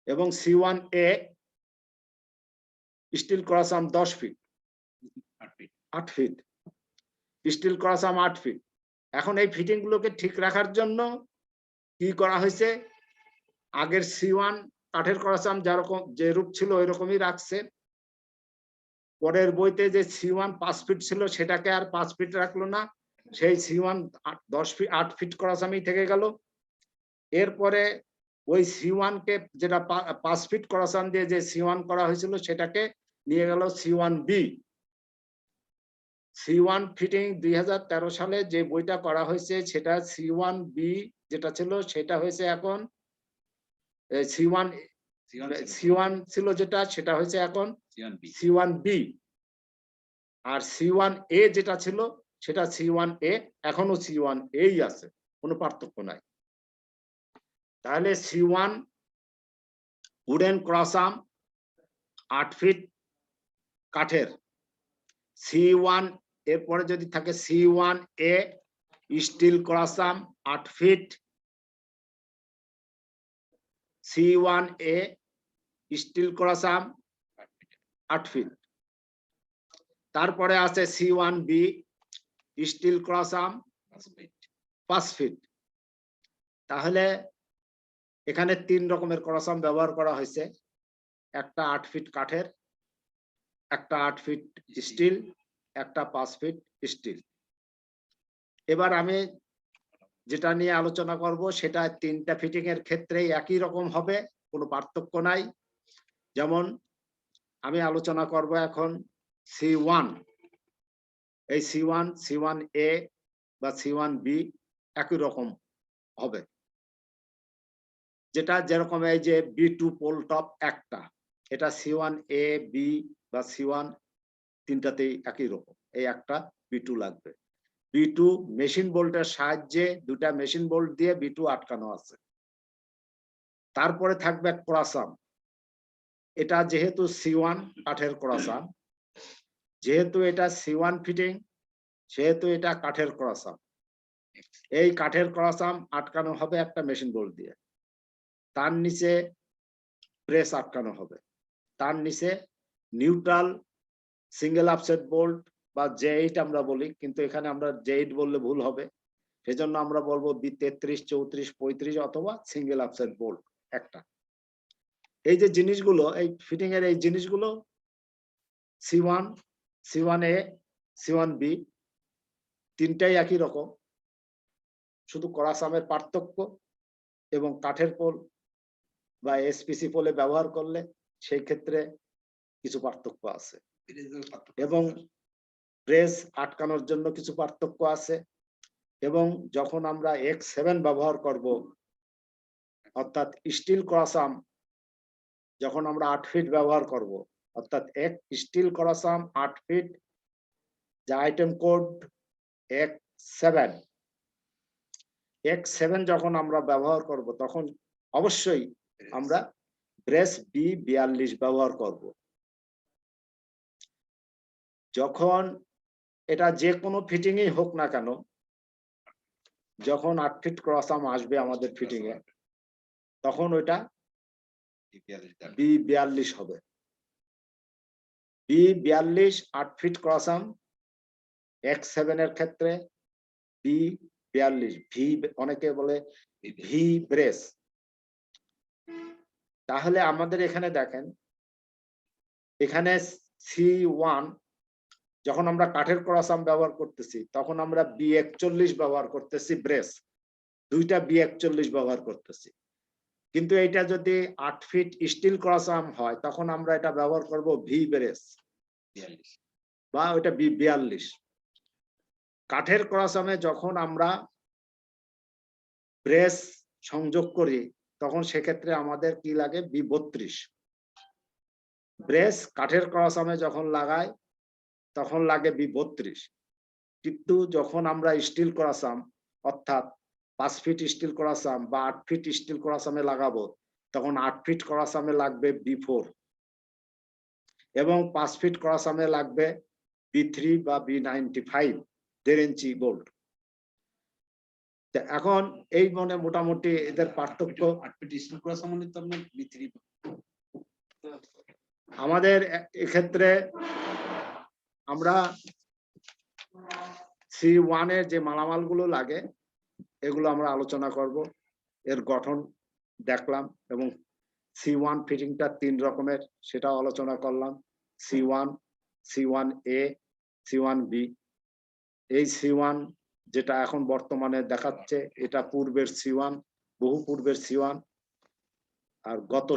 এবং C1A steel cross arm 10 feet, 8 feet steel cross arm 8 feet. এখন এই ফিটিং গুলোকে ঠিক রাখার জন্য কি করা হয়েছে, আগের C1 কাঠের ক্রসাম যেরকম যে রূপ ছিল ওই রকমই রাখছে। পরের বইতে যে C1 5 ফিট ছিল সেটাকে আর 5 ফিট রাখলো না, সেই C1 10 ফিট 8 ফিট ক্রসামই থেকে গেল। এরপরে ওই C1 কে যেটা 5 ফিট ক্রসাম দিয়ে যে C1 করা হয়েছিল সেটাকে নিয়ে গেল C1B। C1 ফিটিং 2013 সালে যে বইটা করা হয়েছে সেটা C1B যেটা ছিল সেটা হয়েছে এখন C1 ছিল যেটা সেটা হয়েছে এখন C1B, আর C1A যেটা ছিল সেটা C1A এখনো C1A আছে, কোনো পার্থক্য নাই। তাহলে C1 উডেন ক্রসাম 8 ফিট কাঠের, C1 এরপরে যদি থাকে C1A steel cross arm 8 feet, C1A steel cross arm 8 feet. তারপরে আছে C1B স্টিল ক্রসাম 5 ফিট। তাহলে এখানে 3 রকমের ক্রসাম ব্যবহার করা হয়েছে, একটা 8 ফিট কাঠের, একটা 8 ফিট স্টিল, একটা 5 ফিট স্টিল। এবার আমি যেটা নিয়ে আলোচনা করব সেটা 3টা ফিটিং এর ক্ষেত্রে একই রকম হবে, কোনো পার্থক্য নাই। যেমন আমি আলোচনা করব এখন C1, এই C1A বা C1B একই রকম হবে, যেটা যেরকম এই যে B2 পোল টপ একটা, এটা C1A B বা C1 তিনটাতেই একই রকম, এই একটা B2 লাগবে। B2 মেশিন বোল্টের সাহায্যে, দুটা মেশিন বোল্ট দিয়ে B2 আটকানো আছে। তারপরে থাকবে ক্রসাম, এটা যেহেতু C1 কাঠের ক্রসাম, যেহেতু এটা C1 ফিটিং সেহেতু এটা কাঠের ক্রসাম। এই কাঠের ক্রসাম আটকানো হবে একটা মেশিন বোল্ট দিয়ে, তার নিচে প্রেস আটকানো হবে, তার নিচে নিউট্রাল সিঙ্গেল আপসেট বোল্ট বা J8 আমরা বলি, কিন্তু এখানে আমরা J8 বললে ভুল হবে, সেজন্য আমরা বলবো B33, 34, 35 অথবা সিঙ্গেল আপসেট বোল্ট একটা। এই যে জিনিসগুলো, এই ফিটিং এর এই জিনিসগুলো C1, C1A, C1B তিনটাই একই রকম, শুধু ক্রসামের পার্থক্য এবং কাঠের পোল বা SPC পোলে ব্যবহার করলে সেই ক্ষেত্রে কিছু পার্থক্য আছে, এবং প্রেস আটকানোর জন্য কিছু পার্থক্য আছে। এবং যখন আমরা X7 ব্যবহার করব, অর্থাৎ স্টিল ক্রসাম যখন আমরা 8 ফিট ব্যবহার করব, অর্থাৎ এক স্টিল ক্রসাম 8 ফিট, যা আইটেম কোড X7 যখন আমরা ব্যবহার করব তখন অবশ্যই আমরা ব্রেস B42 ব্যবহার করব। যখন এটা যে কোনো ফিটিংই হোক না কেন, যখন 8 ফিট ক্রসাম আসবে আমাদের ফিটিং এ, তখন ওইটা B42 হবে। B42 8 ফিট ক্রসাম, X7 এর ক্ষেত্রে B42, ভি অনেকে বলে ভি ব্রেস। তাহলে আমাদের এখানে দেখেন, এখানে C1 যখন আমরা কাঠের ক্রসাম ব্যবহার করতেছি তখন আমরা B41 ব্যবহার করতেছি ব্রেস, দুইটা B41 ব্যবহার করতেছি। কিন্তু এটা যদি 8 ফিট স্টিল ক্রসাম হয় তখন আমরা এটা ব্যবহার করব ভি ব্রেস বা ওটা B42। কাঠের ক্রসামে যখন আমরা ব্রেস সংযোগ করি তখন সেক্ষেত্রে আমাদের কি লাগে B32। ব্রেস কাঠের ক্রসামে যখন লাগাই তখন লাগে B32, কিন্তু যখন আমরা স্টিল ক্রসাম অর্থাৎ 5 ফিট স্টিল ক্রসাম বা 8 ফিট স্টিল ক্রসামে লাগাবো তখন 8 ফিট ক্রসামে লাগবে B4 এবং 5 ফিট ক্রসামে লাগবে B3 বা B95 1.5 ইঞ্চি বোল্ট। এখন এই মানে মোটামুটি এদের পার্থক্য। 8 ফিট স্টিল ক্রসাম মানে তো আপনার B3 আমাদের এক্ষেত্রে আমরা C1 এর যে মালামাল গুলো লাগে এগুলো আমরা আলোচনা করব। এর গঠন দেখলাম এবং C1 ফিটিংটা 3 রকমের সেটাও আলোচনা করলাম। C1, C1A, C1B। এই C1 যেটা এখন বর্তমানে দেখাচ্ছে এটা পূর্বের C1, বহু পূর্বের C1। আর গত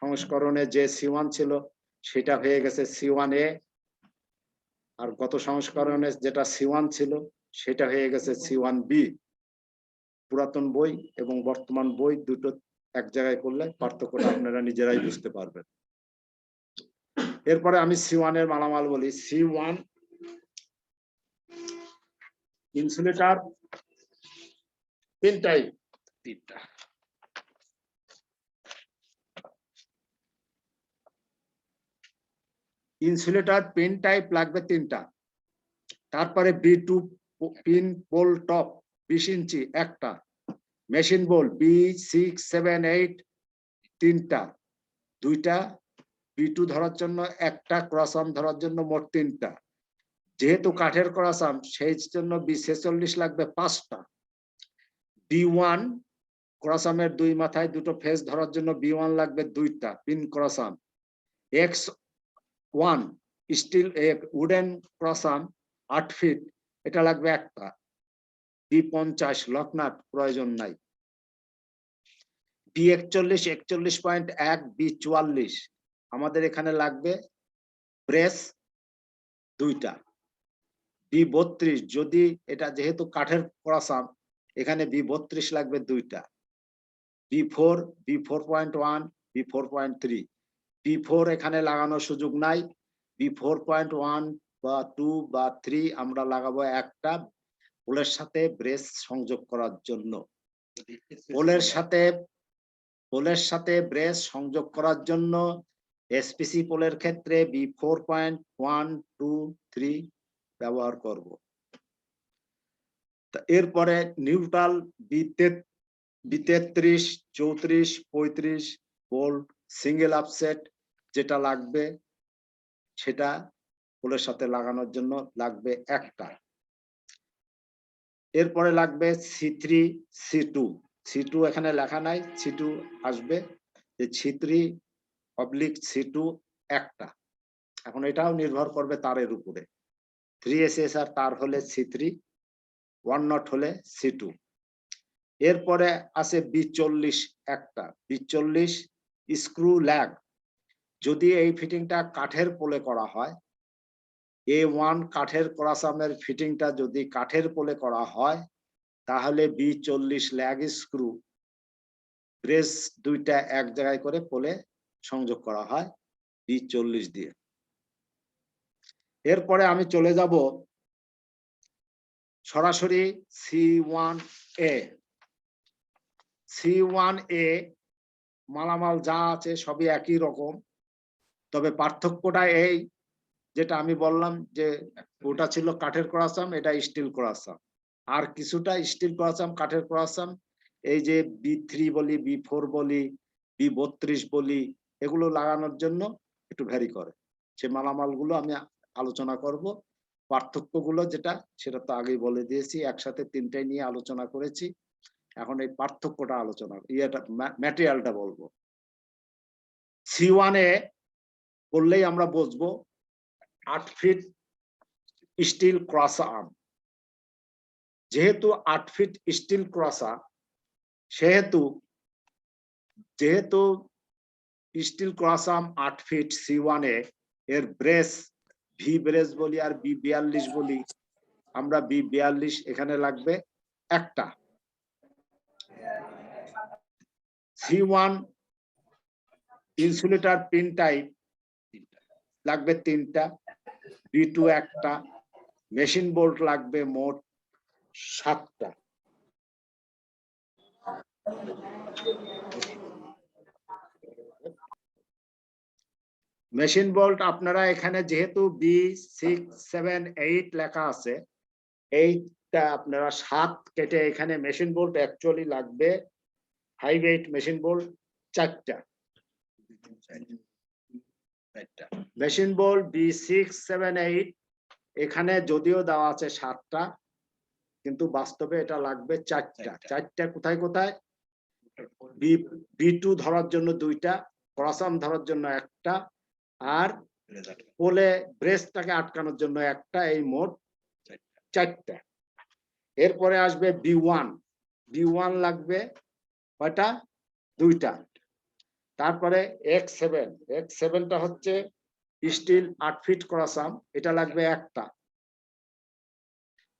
সংস্করণে যে C1 ছিল সেটা হয়ে গেছে C1A, আর গত সংস্করণে যেটা C1 ছিল সেটা হয়ে গেছে C1B। পুরাতন বই এবং বর্তমান বই দুটো এক জায়গায় করলে পার্থক্যটা আপনারা নিজেরাই বুঝতে পারবেন। এরপরে আমি C1 এর মালামাল বলি। C1 ইনসুলেটর তিনটা। ইনসুলেটর পিন টাইপ লাগবে 3টা। তারপরে B2 পিন বোল টপ 20 ইঞ্চি একটা, মেশিন বোল B6, 7, 8 3টা, 2টা B2 ধরার জন্য, একটা ক্রসাম ধরার জন্য মোট 3টা। যেহেতু কাঠের ক্রসাম সেই জন্য B46 লাগবে 5টা। B1 ক্রসামের 2 মাথায় 2টো ফেস ধরার জন্য B1 লাগবে 2টা pin cross arm. X1 steel wooden cross arm 8 feet, এটা লাগবে একটা। B50 লকনাট প্রয়োজন নাই। B41 41.1 B44 আমাদের এখানে লাগবে ব্রেস 2টা। B32 যদি এটা যেহেতু কাঠের ক্রসাম এখানে B32 লাগবে 2টা। B4, B4.1, B4.3। B4 এখানে লাগানোর সুযোগ নাই। B4.1 বা 2 বা 3 আমরা লাগাবো একটা পোলের সাথে ব্রেস সংযোগ করার জন্য। পোলের সাথে ব্রেস সংযোগ করার জন্য এসপিসি পোলের ক্ষেত্রে B4.1, 2, 3 ব্যবহার করব। এরপরে neutral B33, 34, 35 volt single upset যেটা লাগবে সেটা পোলের সাথে লাগানোর জন্য লাগবে একটা। এরপরে লাগবে C3, C2 এখানে লেখা নাই, C2 আসবে। যে C3/C2 একটা। এখন এটাও নির্ভর করবে তারের উপরে। 3SSR তার হলে C3, 1 নট হলে C2। এরপরে আছে B40 একটা। B40 screw lag. যদি এই ফিটিংটা কাঠের পোলে করা হয়, A1 কাঠের ক্রসামের ফিটিংটা যদি কাঠের পোলে করা হয় তাহলে B40 ল্যাগ স্ক্রু ব্রেস 2টা এক জায়গায় করে পোলে সংযোগ করা হয় B40 দিয়ে। এরপরে আমি চলে যাব সরাসরি C1A। C1A মালামাল যা আছে সবই একই রকম, তবে পার্থক্যটা এই, যেটা আমি বললাম যে ওটা ছিল কাঠের ক্রোয়াসাম, এটা স্টিল ক্রোয়াসাম, আর কিছুটা স্টিল ক্রোয়াসাম কাঠের ক্রোয়াসাম। এই যে B3 বলি, B4 বলি, B32 বলি, এগুলো লাগানোর জন্য একটু ভ্যারি করে। সে মালামালগুলো আমি আলোচনা করব। পার্থক্যগুলো যেটা সেটা তো আগেই বলে দিয়েছি, একসাথে তিনটাই নিয়ে আলোচনা করেছি। এখন এই পার্থক্যটা আলোচনা, ম্যাটেরিয়ালটা বলবো। C1A বললেই আমরা বুঝবো 8 ফিট স্টিল ক্রস আর্ম। যেহেতু 8 ফিট স্টিল ক্রস আর্ম, যেহেতু steel cross arm 8 feet C1A, এর ব্রেস ভি ব্রেস বলি আর B42 বলি, আমরা B42 এখানে লাগবে একটা। C1 ইনসুলেটর পিন টাইপ লাগবে 3টা, B2 একটা, মেশিন বোল্ট লাগবে মোট 7টা। মেশিন বোল্ট আপনারা এখানে যেহেতু B678 লেখা আছে, এইটা আপনারা 7 কেটে এখানে মেশিন বোল্ট অ্যাকচুয়ালি লাগবে হাই ওয়েট মেশিন বোল্ট 4টা। মেশিন বোল্ট B678 এখানে যদিও দেওয়া আছে 7টা, কিন্তু বাস্তবে এটা লাগবে 4টা। 4টা কোথায় কোথায়? B2 ধরার জন্য 2টা, ক্রসাম ধরার জন্য 1টা, আর পোলে ব্রেসটাকে আটকানোর জন্য 1টা, এই মোট 4টা। এরপরে আসবে B1। B1 লাগবে কয়টা? 2টা। তারপরে X7টা হচ্ছে স্টিল 8 ফিট ক্রসাম, এটা লাগবে 1টা।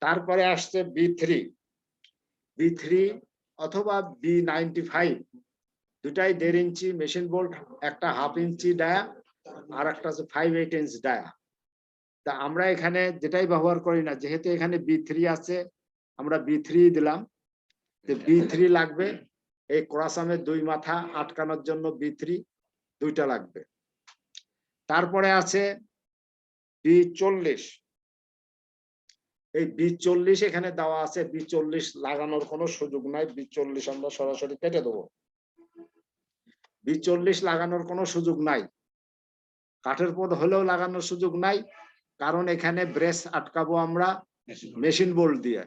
তারপরে আসছে B3 অথবা B95, দুটাই 1.5 ইঞ্চি মেশিন বোল্ট, একটা 1/2 ইঞ্চি ডায়া আর একটা হচ্ছে 5/8 ইঞ্চ ডায়া। তা আমরা এখানে যেটাই ব্যবহার করি না, যেহেতু এখানে B3 আছে আমরা B3 দিলাম। B3 লাগবে, এই ক্রসামের 2 মাথা আটকানোর জন্য B3 2টা লাগবে। তারপরে আছে B40। এই B40 এখানে দেওয়া আছে, B40 লাগানোর কোনো সুযোগ নাই, B40 আমরা সরাসরি কেটে দেবো। B40 লাগানোর কোনো সুযোগ নাই, কাঠের পদ হলেও লাগানোর সুযোগ নাই, কারণ এখানে ব্রেস আটকাবো আমরা মেশিন বোল্ট দিয়ে।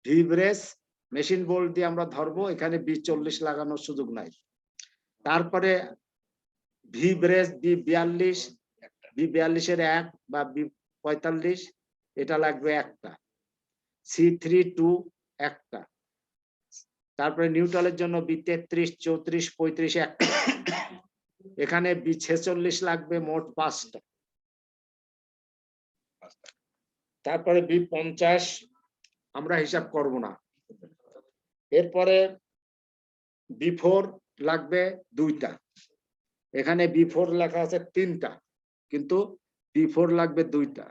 ভি ব্রেস মেশিন বোল্ট দিয়ে আমরা ধরবো, এখানে B40 লাগানোর সুযোগ নাই। তারপরে ভি ব্রেস B42 এর 1 বা B45, এটা লাগবে 1টা। C32 1টা। তারপরে নিউট্রালের জন্য B33, 34, 35 1টা। এখানে B46 লাগবে মোট 5টা। তারপরে B50 আমরা হিসাব করব না। এরপরে B4 লাগবে 2টা। এখানে B4 লেখা আছে 3টা, কিন্তু B4 লাগবে 2টা।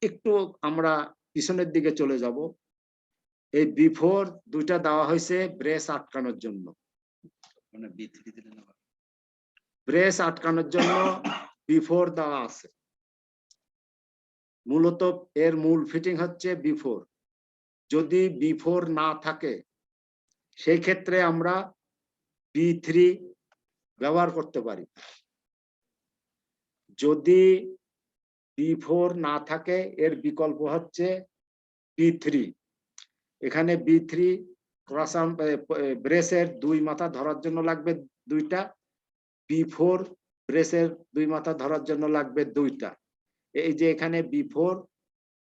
একটু আমরা পিছনের দিকে চলে যাব। এই B4 2টা দেওয়া হয়েছে ব্রেস আটকানোর জন্য। ব্রেস আটকানোর জন্য B4 দেওয়া আছে। মূলত এর মূল ফিটিং হচ্ছে B4। যদি B4 না থাকে সেই ক্ষেত্রে আমরা B3 ব্যবহার করতে পারি। যদি B4 না থাকে এর বিকল্প হচ্ছে B3। এখানে B3 ক্রসাম ব্রেসের 2 মাথা ধরার জন্য লাগবে 2টা, B4 ব্রেসের 2 মাথা ধরার জন্য লাগবে 2টা। এই যে এখানে B4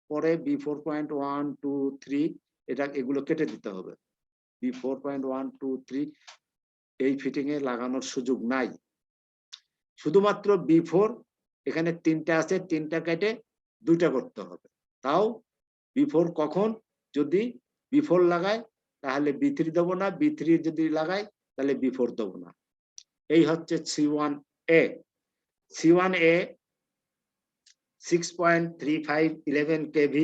পরে B4.1 2 3 এটা এগুলো কেটে দিতে হবে। B4.1 2 3 এই ফিটিং এ লাগানোর সুযোগ নাই। শুধুমাত্র B4 এখানে 3টা আছে, 3টা কেটে 2টা করতে হবে। তাও B4 কখন? যদি B4 লাগায় তাহলে B3 দেবো না, B3 যদি লাগায় তাহলে B4 দেবো না। এই হচ্ছে C1A। C1A 6.35 11 kV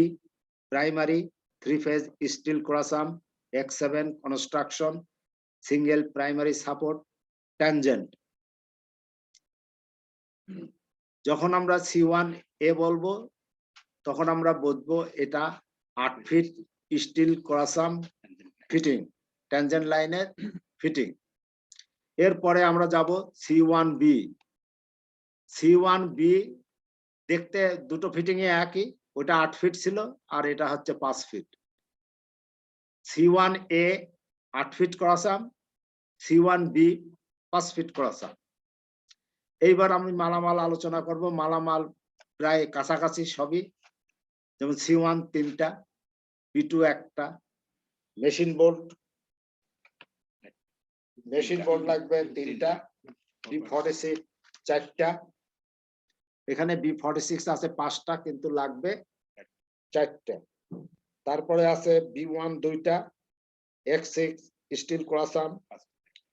primary 3-phase steel cross-arm X7 construction single primary support tangent। যখন আমরা C1A বলবো তখন আমরা বুঝবো এটা 8 feet still cross-arm fitting, tangent লাইনের ফিটিং। এরপরে আমরা যাব C1B। C1B দেখতে দুটো ফিটিং এ একই, ওটা 8 ফিট ছিল আর এটা হচ্ছে 5 feet. C1A 8 feet cross arm, C1B 5 feet cross arm. এইবার আমি মালামাল আলোচনা করব। মালামাল প্রায় কাছাকাছি সবই, যেমন C1 3টা, B2 1টা, মেশিন বোর্ড লাগবে 3টা, B46 4টা, এখানে B46 আছে 5টা কিন্তু লাগবে 4টা। তারপরে আছে B1 2টা, X6 still cross arm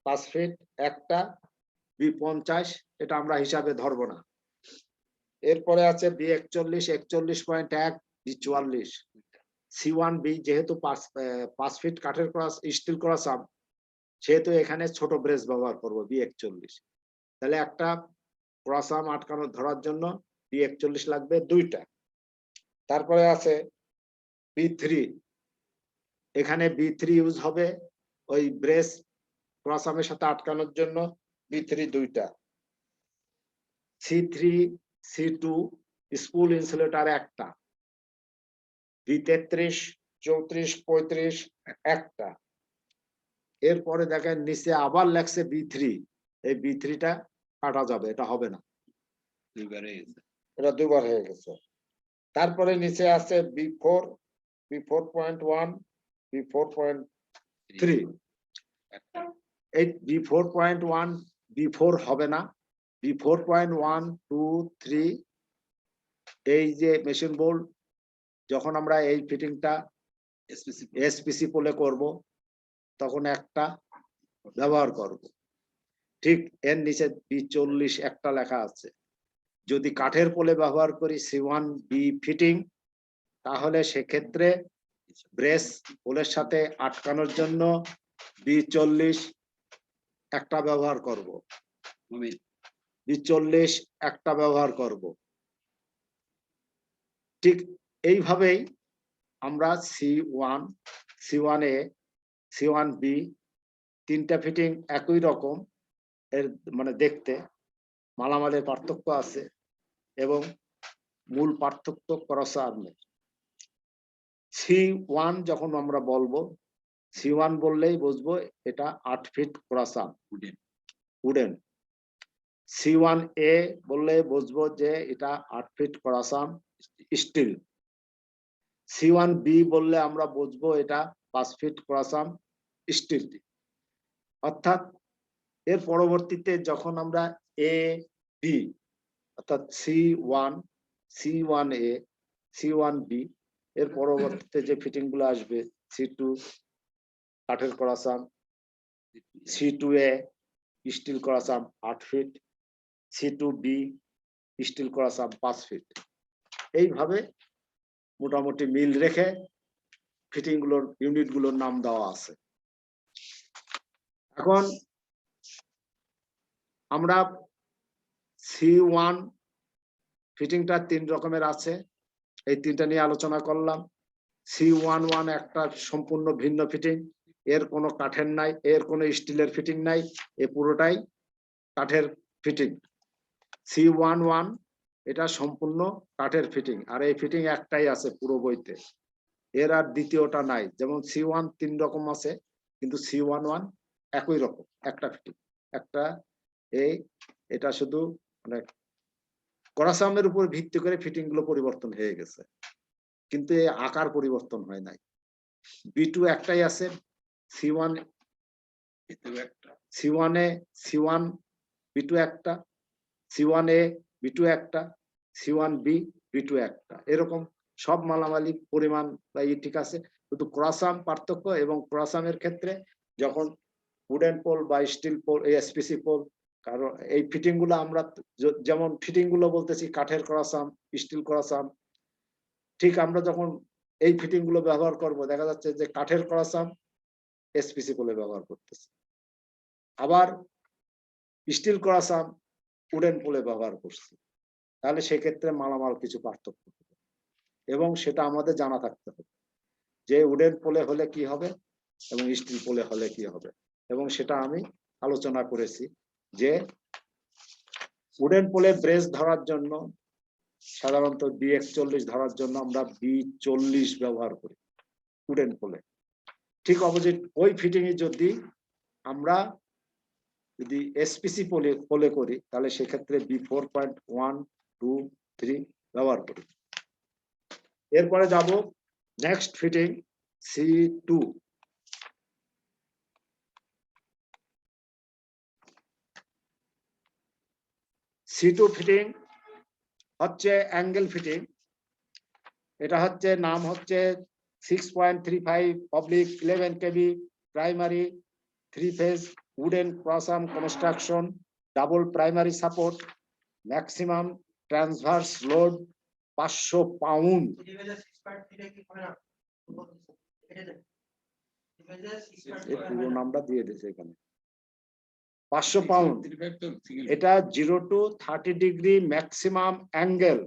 5 fit 1টা, B50 এটা আমরা হিসাবে ধরবো না। এরপরে আছে B41 41.1 B44। C1B যেহেতু 5 ফিট কাঠের স্টিল ক্রস-আর্ম সেহেতু এখানে ছোট ব্রেস ব্যবহার করব B41। তাহলে একটা ক্রস-আর্ম আটকানো ধরার জন্য B41 লাগবে 2টা। তারপরে আছে B3, এখানে B3 ইউজ হবে ওই ব্রেস ক্রস-আর্মের সাথে আটকানোর জন্য, B3 2টা। C3 C2 spool insulator 1টা, B33 34 35 1টা। এরপরে দেখেন নিচে আবার লেখছে B3, এই B3টা কাটা যাবে, এটা হবে না, এটা দুবার হয়ে গেছে। তারপরে নিচে আছে B4 B4.1 B4.3। এই B4.1 B4 হবে না, B4.1 2 3। এই যে মেশিন বোর্ড যখন আমরা এই ফিটিংটা এসপিসি পোলে করব তখন একটা ব্যবহার করব। ঠিক এর নিচে B40 একটা লেখা আছে। যদি কাঠের পোলে ব্যবহার করি C1B ফিটিং, তাহলে সেক্ষেত্রে ব্রেস পোলের সাথে আটকানোর জন্য B40 একটা ব্যবহার করব, B40 একটা ব্যবহার করব। ঠিক এইভাবেই আমরা C1 C1A C1B 3টা ফিটিং একই রকম, এর মানে দেখতে মালামালের পার্থক্য আছে এবং মূল পার্থক্য ক্রস-আর্মের। C1 যখন আমরা বলবো, C1 বললেই বুঝবো এটা 8 ফিট ক্রস-আর্ম উডেন। C1A বললে বুঝবো যে এটা 8 ফিট ক্রস-আর্ম স্টিল। C1B বললে আমরা বুঝবো এটা 5 ফিট ক্রস-আর্ম স্টিল। অর্থাৎ এর পরবর্তীতে যখন আমরা AB অর্থাৎ C1 C1A C1B এর পরবর্তীতে যে ফিটিং গুলো আসবে, C2 কাঠের cross arm, C2A steel cross arm 8 feet, C2B steel cross arm 5 feet. এইভাবে মোটামুটি মিল রেখে ফিটিং গুলোর ইউনিট গুলোর নাম দেওয়া আছে। এখন আমরা C1 ফিটিংটা 3 রকমের আছে, এই 3টা নিয়ে আলোচনা করলাম। C11 একটা সম্পূর্ণ ভিন্ন ফিটিং, এর কোনো কাঠের নাই, এর কোনো স্টিলের ফিটিং নাই, এ পুরোটাই কাঠের ফিটিং। C11 এটা সম্পূর্ণ কাঠের ফিটিং, আর এই ফিটিং একটাই আছে পুরো বইতে, এর আর দ্বিতীয়টা নাই। যেমন C1 3 রকম আছে, কিন্তু C11 একই রকম একটা ফিটিং একটা। এটা শুধু মানে ক্রস-আর্মের উপর ভিত্তি করে ফিটিং গুলো পরিবর্তন হয়ে গেছে, কিন্তু এই আকার পরিবর্তন হয় নাই। B2 একটাই আছে, C1 C1A C1 B2 একটা, C1A B2 একটা, C1B B2 একটা, এরকম সব মালামালি পরিমাণ বা ঠিক আছে। কিন্তু ক্রস-আর্ম পার্থক্য, এবং ক্রস-আর্মের ক্ষেত্রে যখন উডেন পোল বা স্টিল পোল এসপিসি পোল কারণ এই ফিটিং গুলো আমরা যেমন ফিটিং গুলো বলতেছি কাঠের ক্রসাম, স্টিল ক্রসাম, ঠিক আমরা যখন এই ফিটিং গুলো ব্যবহার করব দেখা যাচ্ছে যে কাঠের ক্রসাম এসপিসি পোলে ব্যবহার করতেছি, আবার স্টিল ক্রসাম উডেন পোলে ব্যবহার করছি, তাহলে সেক্ষেত্রে মালামাল কিছু পার্থক্য হবে এবং সেটা আমাদের জানা থাকতে হবে যে উডেন পোলে হলে কি হবে এবং স্টিল পোলে হলে কি হবে। এবং সেটা আমি আলোচনা করেছি যে উডেন পোলে ব্রেস ধরার জন্য সাধারণত BX40 ধরার জন্য আমরা B40 ব্যবহার করি উডেন পোলে। ঠিক অপোজিট ওই ফিটিং এ যদি আমরা যদি এসপিসি পোলে করি তাহলে সেক্ষেত্রে B4.1, 2, 3 ব্যবহার করি। এরপরে যাব next fitting C2। C2 fitting হচ্ছে অ্যাঙ্গেল ফিটিং। এটা হচ্ছে নাম হচ্ছে 6.35/11 kV primary 3 phase wooden cross arm construction, double primary support, maximum transverse load 500 pound. পুরো নামটা দিয়ে দিয়েছে এখানে 500 পাউন্ড। এটা 0 to 30 ডিগ্রি ম্যাক্সিমাম অ্যাঙ্গেল।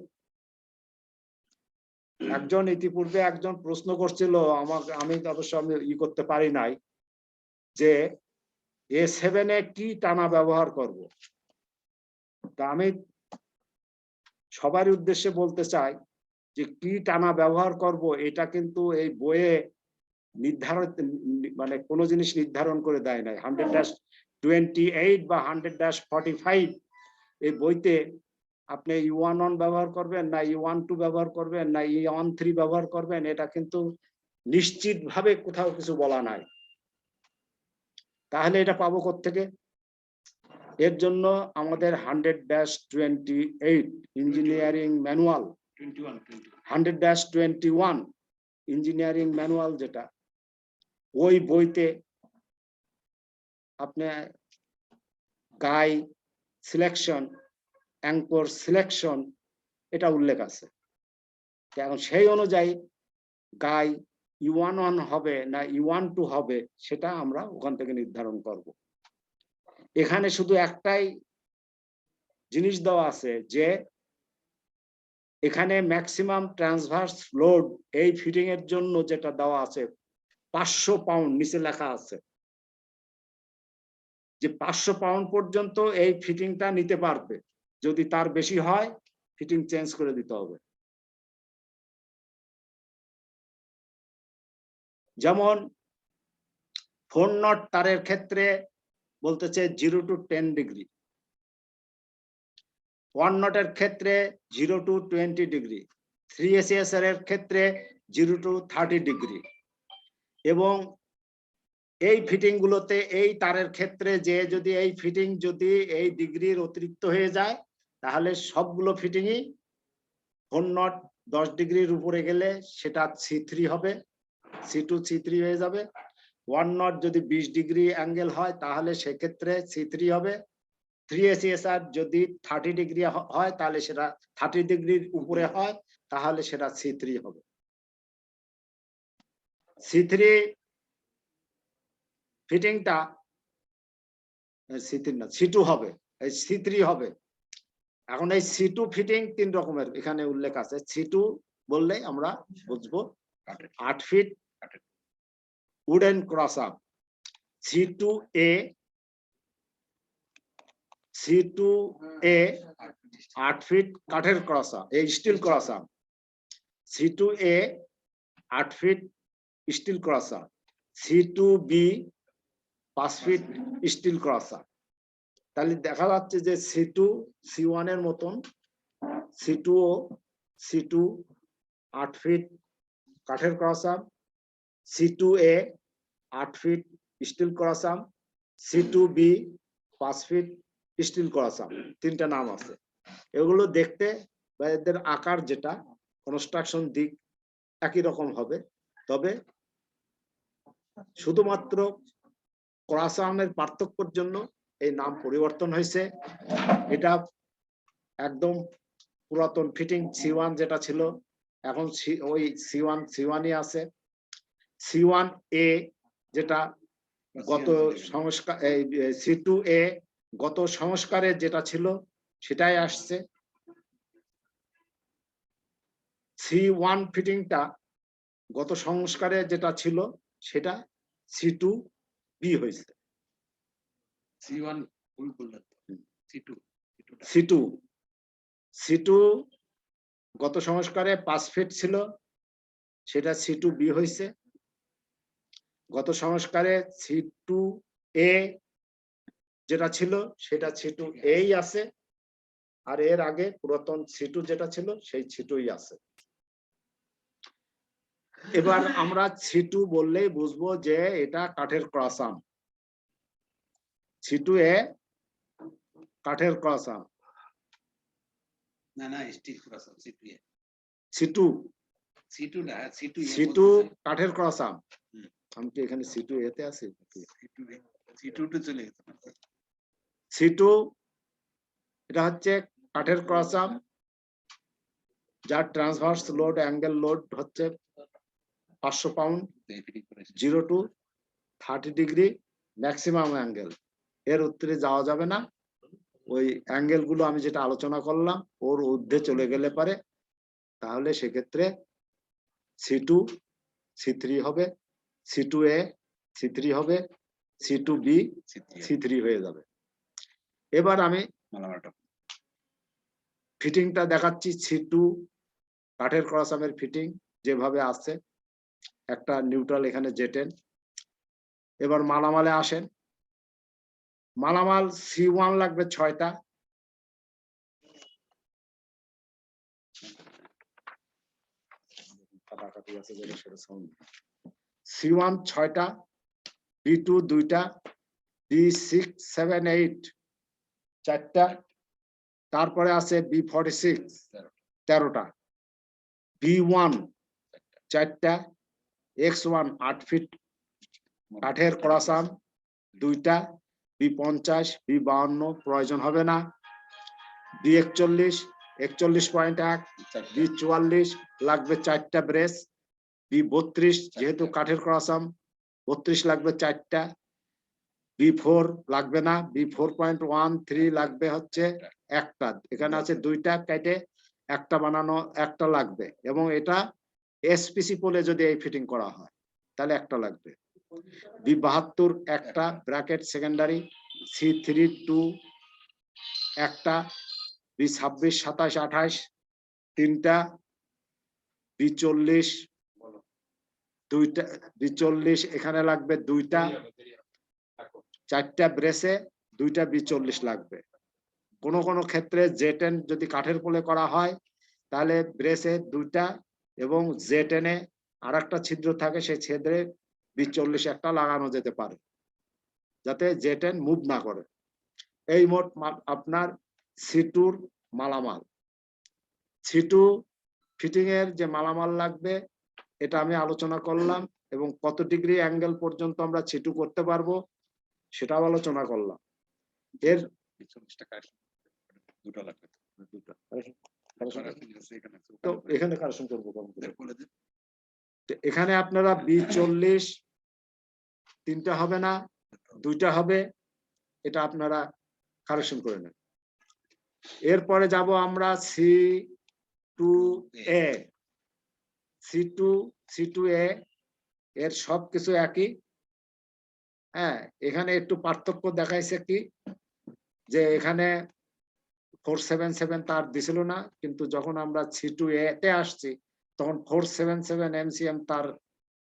একজন ইতিপূর্বে একজন প্রশ্ন করছিল আমাকে, আমি অবশ্য আমি করতে পারি নাই, যে A7 এ কি টানা ব্যবহার করব। তা আমি সবার উদ্দেশ্যে বলতে চাই যে কি টানা ব্যবহার করব এটা কিন্তু এই বইয়ে নির্ধারণ মানে কোনো জিনিস নির্ধারণ করে দেয় নাই। 100-28 বা 100-45 এই বইতে আপনি U11 ব্যবহার করবেন না U12 ব্যবহার করবেন না U13 ব্যবহার করবেন, এটা কিন্তু নিশ্চিতভাবে কোথাও কিছু বলা নাই। তাহলে এটা পাবো কোত্থেকে? এর জন্য আমাদের 100-28 ইঞ্জিনিয়ারিং ম্যানুয়াল, 100-21 ইঞ্জিনিয়ারিং ম্যানুয়াল যেটা, ওই বইতে আপনি গাই সিলেকশন, অ্যাঙ্কর সিলেকশন এটা উল্লেখ আছে। এখন সেই অনুযায়ী গাই U11 হবে না U12 হবে সেটা আমরা ওখান থেকে নির্ধারণ করব। এখানে শুধু একটাই জিনিস দেওয়া আছে যে এখানে ম্যাক্সিমাম ট্রান্সভার্স লোড এই ফিটিং এর জন্য যেটা দেওয়া আছে 500 পাউন্ড, নিচে লেখা আছে যে 500 পাউন্ড পর্যন্ত এই ফিটিংটা নিতে পারবে, যদি তার বেশি হয় ফিটিং চেঞ্জ করে দিতে হবে। যেমন 4 নট তারের ক্ষেত্রে বলতেছে 0 to 10 ডিগ্রি, 1 নটের ক্ষেত্রে 0 to 20 ডিগ্রি, 3 SESR এর ক্ষেত্রে 0 to 30 ডিগ্রি। এবং এই ফিটিং গুলোতে এই তারের ক্ষেত্রে যে যদি এই ফিটিং যদি এই ডিগ্রির অতিরিক্ত হয়ে যায় তাহলে সবগুলো ফিটিংই 4 নট 10 ডিগ্রির উপরে গেলে সেটা C3 হবে, C2 C3 হয়ে যাবে। 1 নট যদি 20 ডিগ্রি অ্যাঙ্গেল হয় তাহলে সেক্ষেত্রে C3 হবে। 3 SESR যদি 30 ডিগ্রি হয় তাহলে সেটা 30 ডিগ্রির উপরে হয় তাহলে সেটা C3 হবে। C3 ফিটিংটা C3 না C2 হবে, এই C3 হবে। এখন এই C2 ফিটিং 3 রকমের এখানে উল্লেখ আছে। C2 বললে আমরা বুঝবো 8 ফিট উডেন ক্রসআপ, C2A 8 ফিট কাঠের ক্রসআপ, এই steel cross arm, C2A 8 feet steel cross arm, C2B 5 feet steel cross arm. তাহলে দেখা যাচ্ছে যে C2 C1 এর মতন, C2 8 ফিট কাঠের cross arm, C2A 8 feet steel cross arm, C2B 5 feet steel cross arm. 3টা নাম আছে। এগুলো দেখতে বা এদের আকার যেটা কনস্ট্রাকশন দিক একই রকম হবে, তবে শুধুমাত্র ক্রসআর্মের পার্থক্যের জন্য এই নাম পরিবর্তন হয়েছে। এটা একদম পুরাতন ফিটিং C1 যেটা ছিল এখন ওই C1ই আছে। C1A যেটা গত সংস্কার, এই C2A গত সংস্কারে যেটা ছিল সেটাই আসছে। C1 ফিটিংটা গত সংস্কারে যেটা ছিল সেটা C2B হয়েছে। C1 ভুল বললেন তো। C2 C2 গত সংস্কারে 5 ফিট ছিল, সেটা C2B হয়েছে। গত সংস্কারে C2A যেটা ছিল সেটা C2A আছে, আর এর আগে পুরাতন C2 যেটা ছিল সেই C2ই আছে। এবার আমরা C2 বললেই বুঝবো যে এটা কাঠের ক্রস আর্ম। C2A কাঠের ক্রস আর্ম। না না still cross C2 C2 C2 না C2 C2 কাঠের ক্রস আর্ম। আমি কি এখানে C2A তে আছি? C2 তো চলে গেছে। C2 এটা হচ্ছে কাঠের ক্রস আর্ম, যার ট্রান্সভার্স লোড অ্যাঙ্গেল লোড হচ্ছে 500 pound, 0 to 30 degree maximum angle. এর উত্তরে যাওয়া যাবে না। ওই অ্যাঙ্গেল গুলো আমি যেটা আলোচনা করলাম ওর ঊর্ধ্বে চলে গেলে পারে তাহলে সেক্ষেত্রে C2 C3 হবে, C2A C3 হবে, C2B C3 হয়ে যাবে। এবার আমি ফিটিংটা দেখাচ্ছি। C2 কাঠের ক্রস আর্মের ফিটিং যেভাবে আছে, একটা নিউট্রাল এখানে জেটেন। এবার মালামালে আসেন। মালামাল C1 লাগবে 6টা, C1 6টা, B2 2টা, B6 7 8 4টা, তারপরে আছে B46 13টা, B1 4টা, X1 8 ফিট কাঠের ক্রস আর্ম 2টা, B50 B52 প্রয়োজন হবে না, B41 41.1, B44 লাগবে 4টা ব্রেস, B32 যেহেতু কাঠের ক্রস আর্ম 32 লাগবে 4টা, B4 লাগবে না, B4.13 লাগবে হচ্ছে একটা, এখানে আছে 2টা, কেটে একটা বানানো একটা লাগবে, এবং এটা এসপিসি পোলে যদি এই ফিটিং করা হয় তাহলে একটা লাগবে। B72 একটা ব্র্যাকেট সেকেন্ডারি, C32 একটা, B26 27 28 3টা, B40 2টা, B40 এখানে লাগবে 2টা, 4টা ব্রেসে 2টা B40 লাগবে। কোন কোন ক্ষেত্রে জেটেন যদি কাঠের পোলে করা হয় তাহলে ব্রেসে 2টা এবং জেটেনে আর একটা ছিদ্র থাকে, সেই ছিদ্রে B40 একটা লাগানো যেতে পারে যাতে জেটেন মুভ না করে। এই মোট আপনার C2 মালামাল। C2 ফিটিং এর যে মালামাল লাগবে এটা আমি আলোচনা করলাম, এবং কত ডিগ্রি অ্যাঙ্গেল পর্যন্ত আমরা C2 করতে পারবো সেটাও আলোচনা করলাম। এর তো এখানে কারেকশন করবো। এখানে আপনারা B40 3টা হবে না 2টা হবে, এটা আপনারা কারেকশন করে নেন। এরপরে যাব আমরা C2A। C2A এর সবকিছু একই। হ্যাঁ, এখানে একটু পার্থক্য দেখাইছে কি, যে এখানে 477 তার দিছিল না, কিন্তু যখন আমরা C2A তে আসছি তখন 477 MCM তার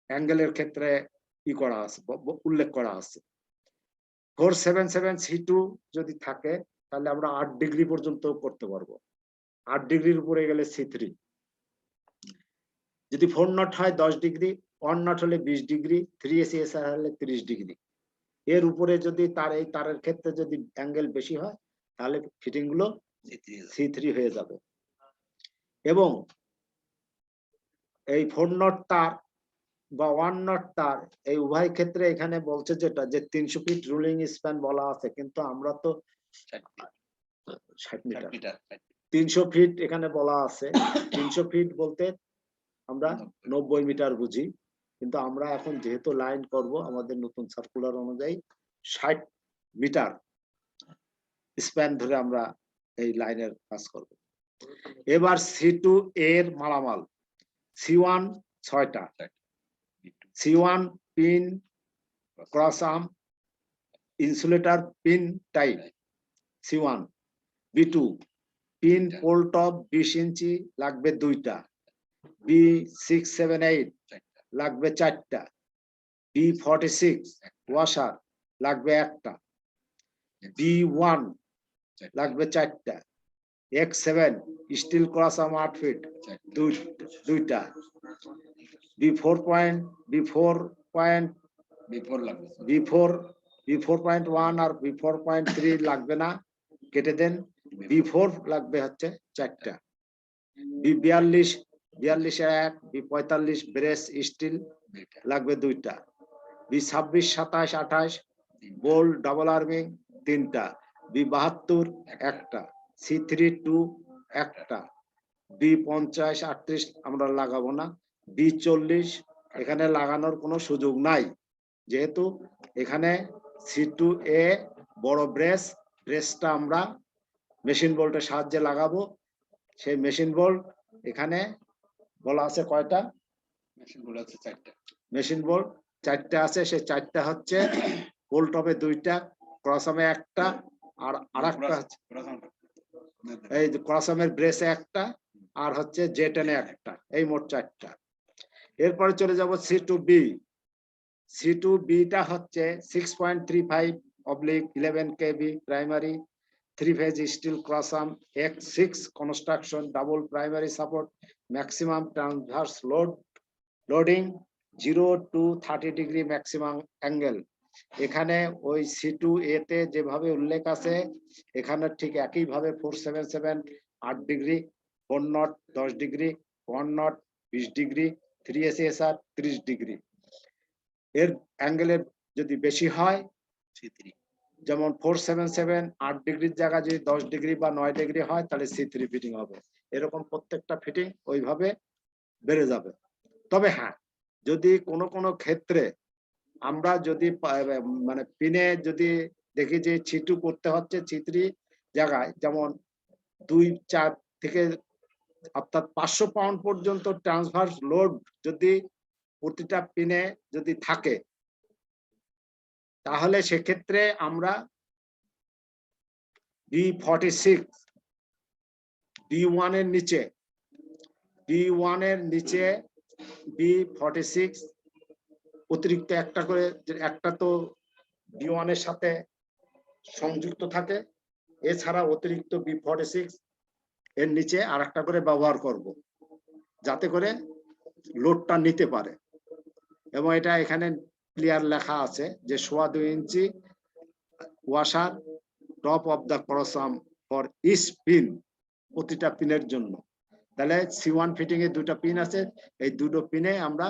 অ্যাঙ্গেলের ক্ষেত্রে ই করা আছে, উল্লেখ করা আছে। 477 C2 যদি থাকে তাহলে আমরা 8 ডিগ্রি পর্যন্ত করতে পারবো। 8 ডিগ্রির উপরে গেলে C3। যদি 4 নট হয় 10 ডিগ্রি, 1 নট হলে 20 ডিগ্রি, 3ACSR হলে 30 ডিগ্রি। এর উপরে যদি এই তারের ক্ষেত্রে যদি অ্যাঙ্গেল বেশি হয় তাহলে ফিটিং গুলো C3 হয়ে যাবে। এবং এই 4 নট তার বা 1 নট তার, এই উভয় ক্ষেত্রে এখানে বলছে যেটা যে 300 ফিট রুলিং স্প্যান বলা আছে, কিন্তু আমরা তো 60 মিটার, 300 ফিট এখানে বলা আছে। 300 ফিট বলতে আমরা 90 মিটার বুঝি, কিন্তু আমরা এখন যেহেতু লাইন করব আমাদের নতুন সার্কুলার অনুযায়ী 60 মিটার স্প্যান ধরে আমরা এই লাইনের কাজ করব। এবার C2 এর মালামাল, C1 6টা, C1 pin, cross arm, insulator pin type C1, B2 pin pole top 20 inch লাগবে 2টা, B678 লাগবে 4টা, B46 ওয়াশার লাগবে 1টা, B1 লাগবে 4টা, X7 still cross arm 8 fit 2টা, B4.1 আর B4.3 লাগবে না, কেটে দেন। B4 লাগবে হচ্ছে 4টা, B42 1, B45 ব্রেস স্টিল লাগবে 2টা, B26 27 28 বোল্ট ডাবল আর্মিং 3টা, B72 1টা, C32 1টা, B50 38 আমরা লাগাবো না, B40 এখানে লাগানোর কোনো সুযোগ নাই, যেহেতু এখানে C2A বড় ব্রেসটা আমরা মেশিন বোল্টের সাহায্যে লাগাবো। সেই মেশিন বোল্ট এখানে বলা আছে কয়টা? মেশিন বোল্ট 4টা আছে, সেই 4টা হচ্ছে পোল টপে 2টা, ক্রস আর্মে 1টা, আর আরেকটা এই ক্রস আর্মের ব্রেসে 1টা, আর হচ্ছে জেটেনে 1টা, এই মোট 4টা। এরপরে চলে যাব C2B। C2Bটা হচ্ছে 6.35/11 kV primary 3 phase steel cross arm, X6 construction, double primary support, maximum transverse loading 0 to 30 degree maximum angle. এখানে ওই C2A তে যেভাবে উল্লেখ আছে এখানে ঠিক একইভাবে 477 8 degree, 4 not 10 degree, 1 not 20 degree, 3 SSR 30 degree. এর অ্যাঙ্গেলের যদি বেশি হয়, যেমন 477 8 ডিগ্রির জায়গায় যদি 10 ডিগ্রি বা 9 ডিগ্রি হয়, তাহলে C3 ফিটিং হবে। এরকম প্রত্যেকটা ফিটিং ওইভাবে বেড়ে যাবে। তবে হ্যাঁ, যদি কোনো ক্ষেত্রে আমরা যদি মানে পিনে যদি দেখি যে C2 করতে হচ্ছে C3 জায়গায়, যেমন 2-4 থেকে অর্থাৎ 500 পাউন্ড পর্যন্ত ট্রান্সভার্স লোড যদি প্রতিটা পিনে যদি থাকে, তাহলে সেক্ষেত্রে আমরা B46 B1 এর নিচে B46 অতিরিক্ত একটা করে, একটা তো B1 এর সাথে সংযুক্ত থাকে, এছাড়া অতিরিক্ত B46 এর নিচে আর একটা করে ব্যবহার করব, যাতে করে লোডটা নিতে পারে। এবং এটা এখানে ক্লিয়ার লেখা আছে যে 2.25 inch washer top of the cross arm for each pin, প্রতিটা পিনের জন্য। তাহলে C1 ফিটিং এ 2টা পিন আছে, এই 2টো পিনে আমরা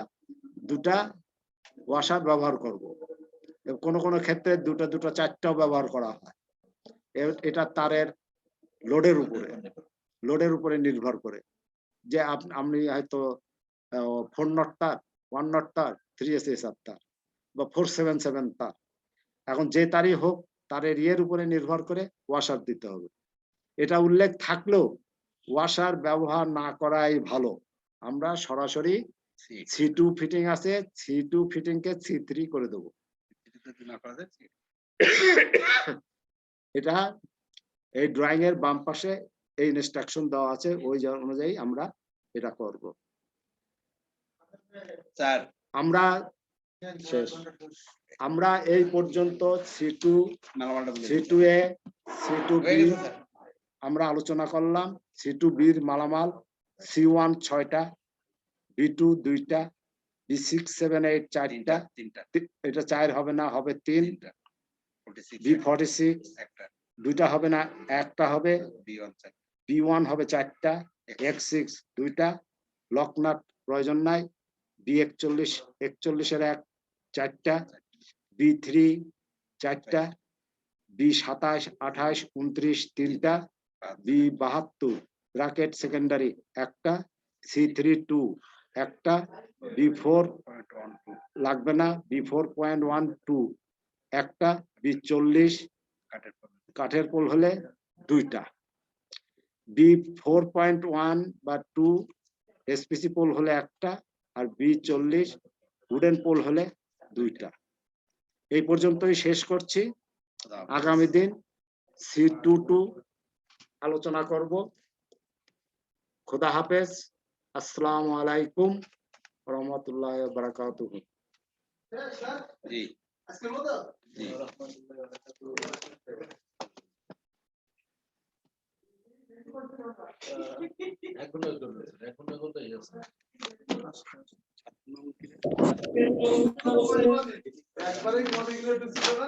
2টা ওয়াশার ব্যবহার করব। কোনো ক্ষেত্রে 2টা 4টাও ব্যবহার করা হয়। এটা তারের লোডের উপরে নির্ভর করে, যে আপনি হয়তো 4 নট তার, 1 নট তার, 3 SSR তার বা 477 তার, এখন যে তারই হোক তারের ইয়ের উপরে নির্ভর করে ওয়াশার দিতে হবে। এটা উল্লেখ থাকলেও ওয়াশার ব্যবহার না করাই ভালো। আমরা সরাসরি C2 ফিটিং আছে, C2 ফিটিং কে C3 করে দেব। এটা এই ড্রয়িং এর বাম পাশে এই ইনস্ট্রাকশন দেওয়া আছে, ওই অনুযায়ী আমরা এটা করব। স্যার আমরা শেষ, আমরা এই পর্যন্ত C2A C2B আমরা আলোচনা করলাম। C2B এর মালামাল, C1 6টা, B2 2টা, B678 4টা, এটা 4 হবে না, হবে 3, B46 2টা হবে না, একটা হবে, B1 হবে 4টা, X6 2টা, লকনাট প্রয়োজন নাই, B41 41-এর 1 4টা, B3 4টা, B27 28 29 3টা, B72 bracket secondary 1টা, C32 1টা, B4 লাগবে না, B4.12 1টা, B40 কাঠের পোল হলে 2টা, B4.1 বা 2 এসপিসি পোল হলে 1টা, আর B40 উডেন পোল হলে 2টা। এই পর্যন্তই শেষ করছি। আগামী দিন C22 আলোচনা করব। খোদা হাফেজ। আসসালামু আলাইকুম ওয়া রাহমাতুল্লাহি ওয়া বারাকাতুহু। জি জি একবারে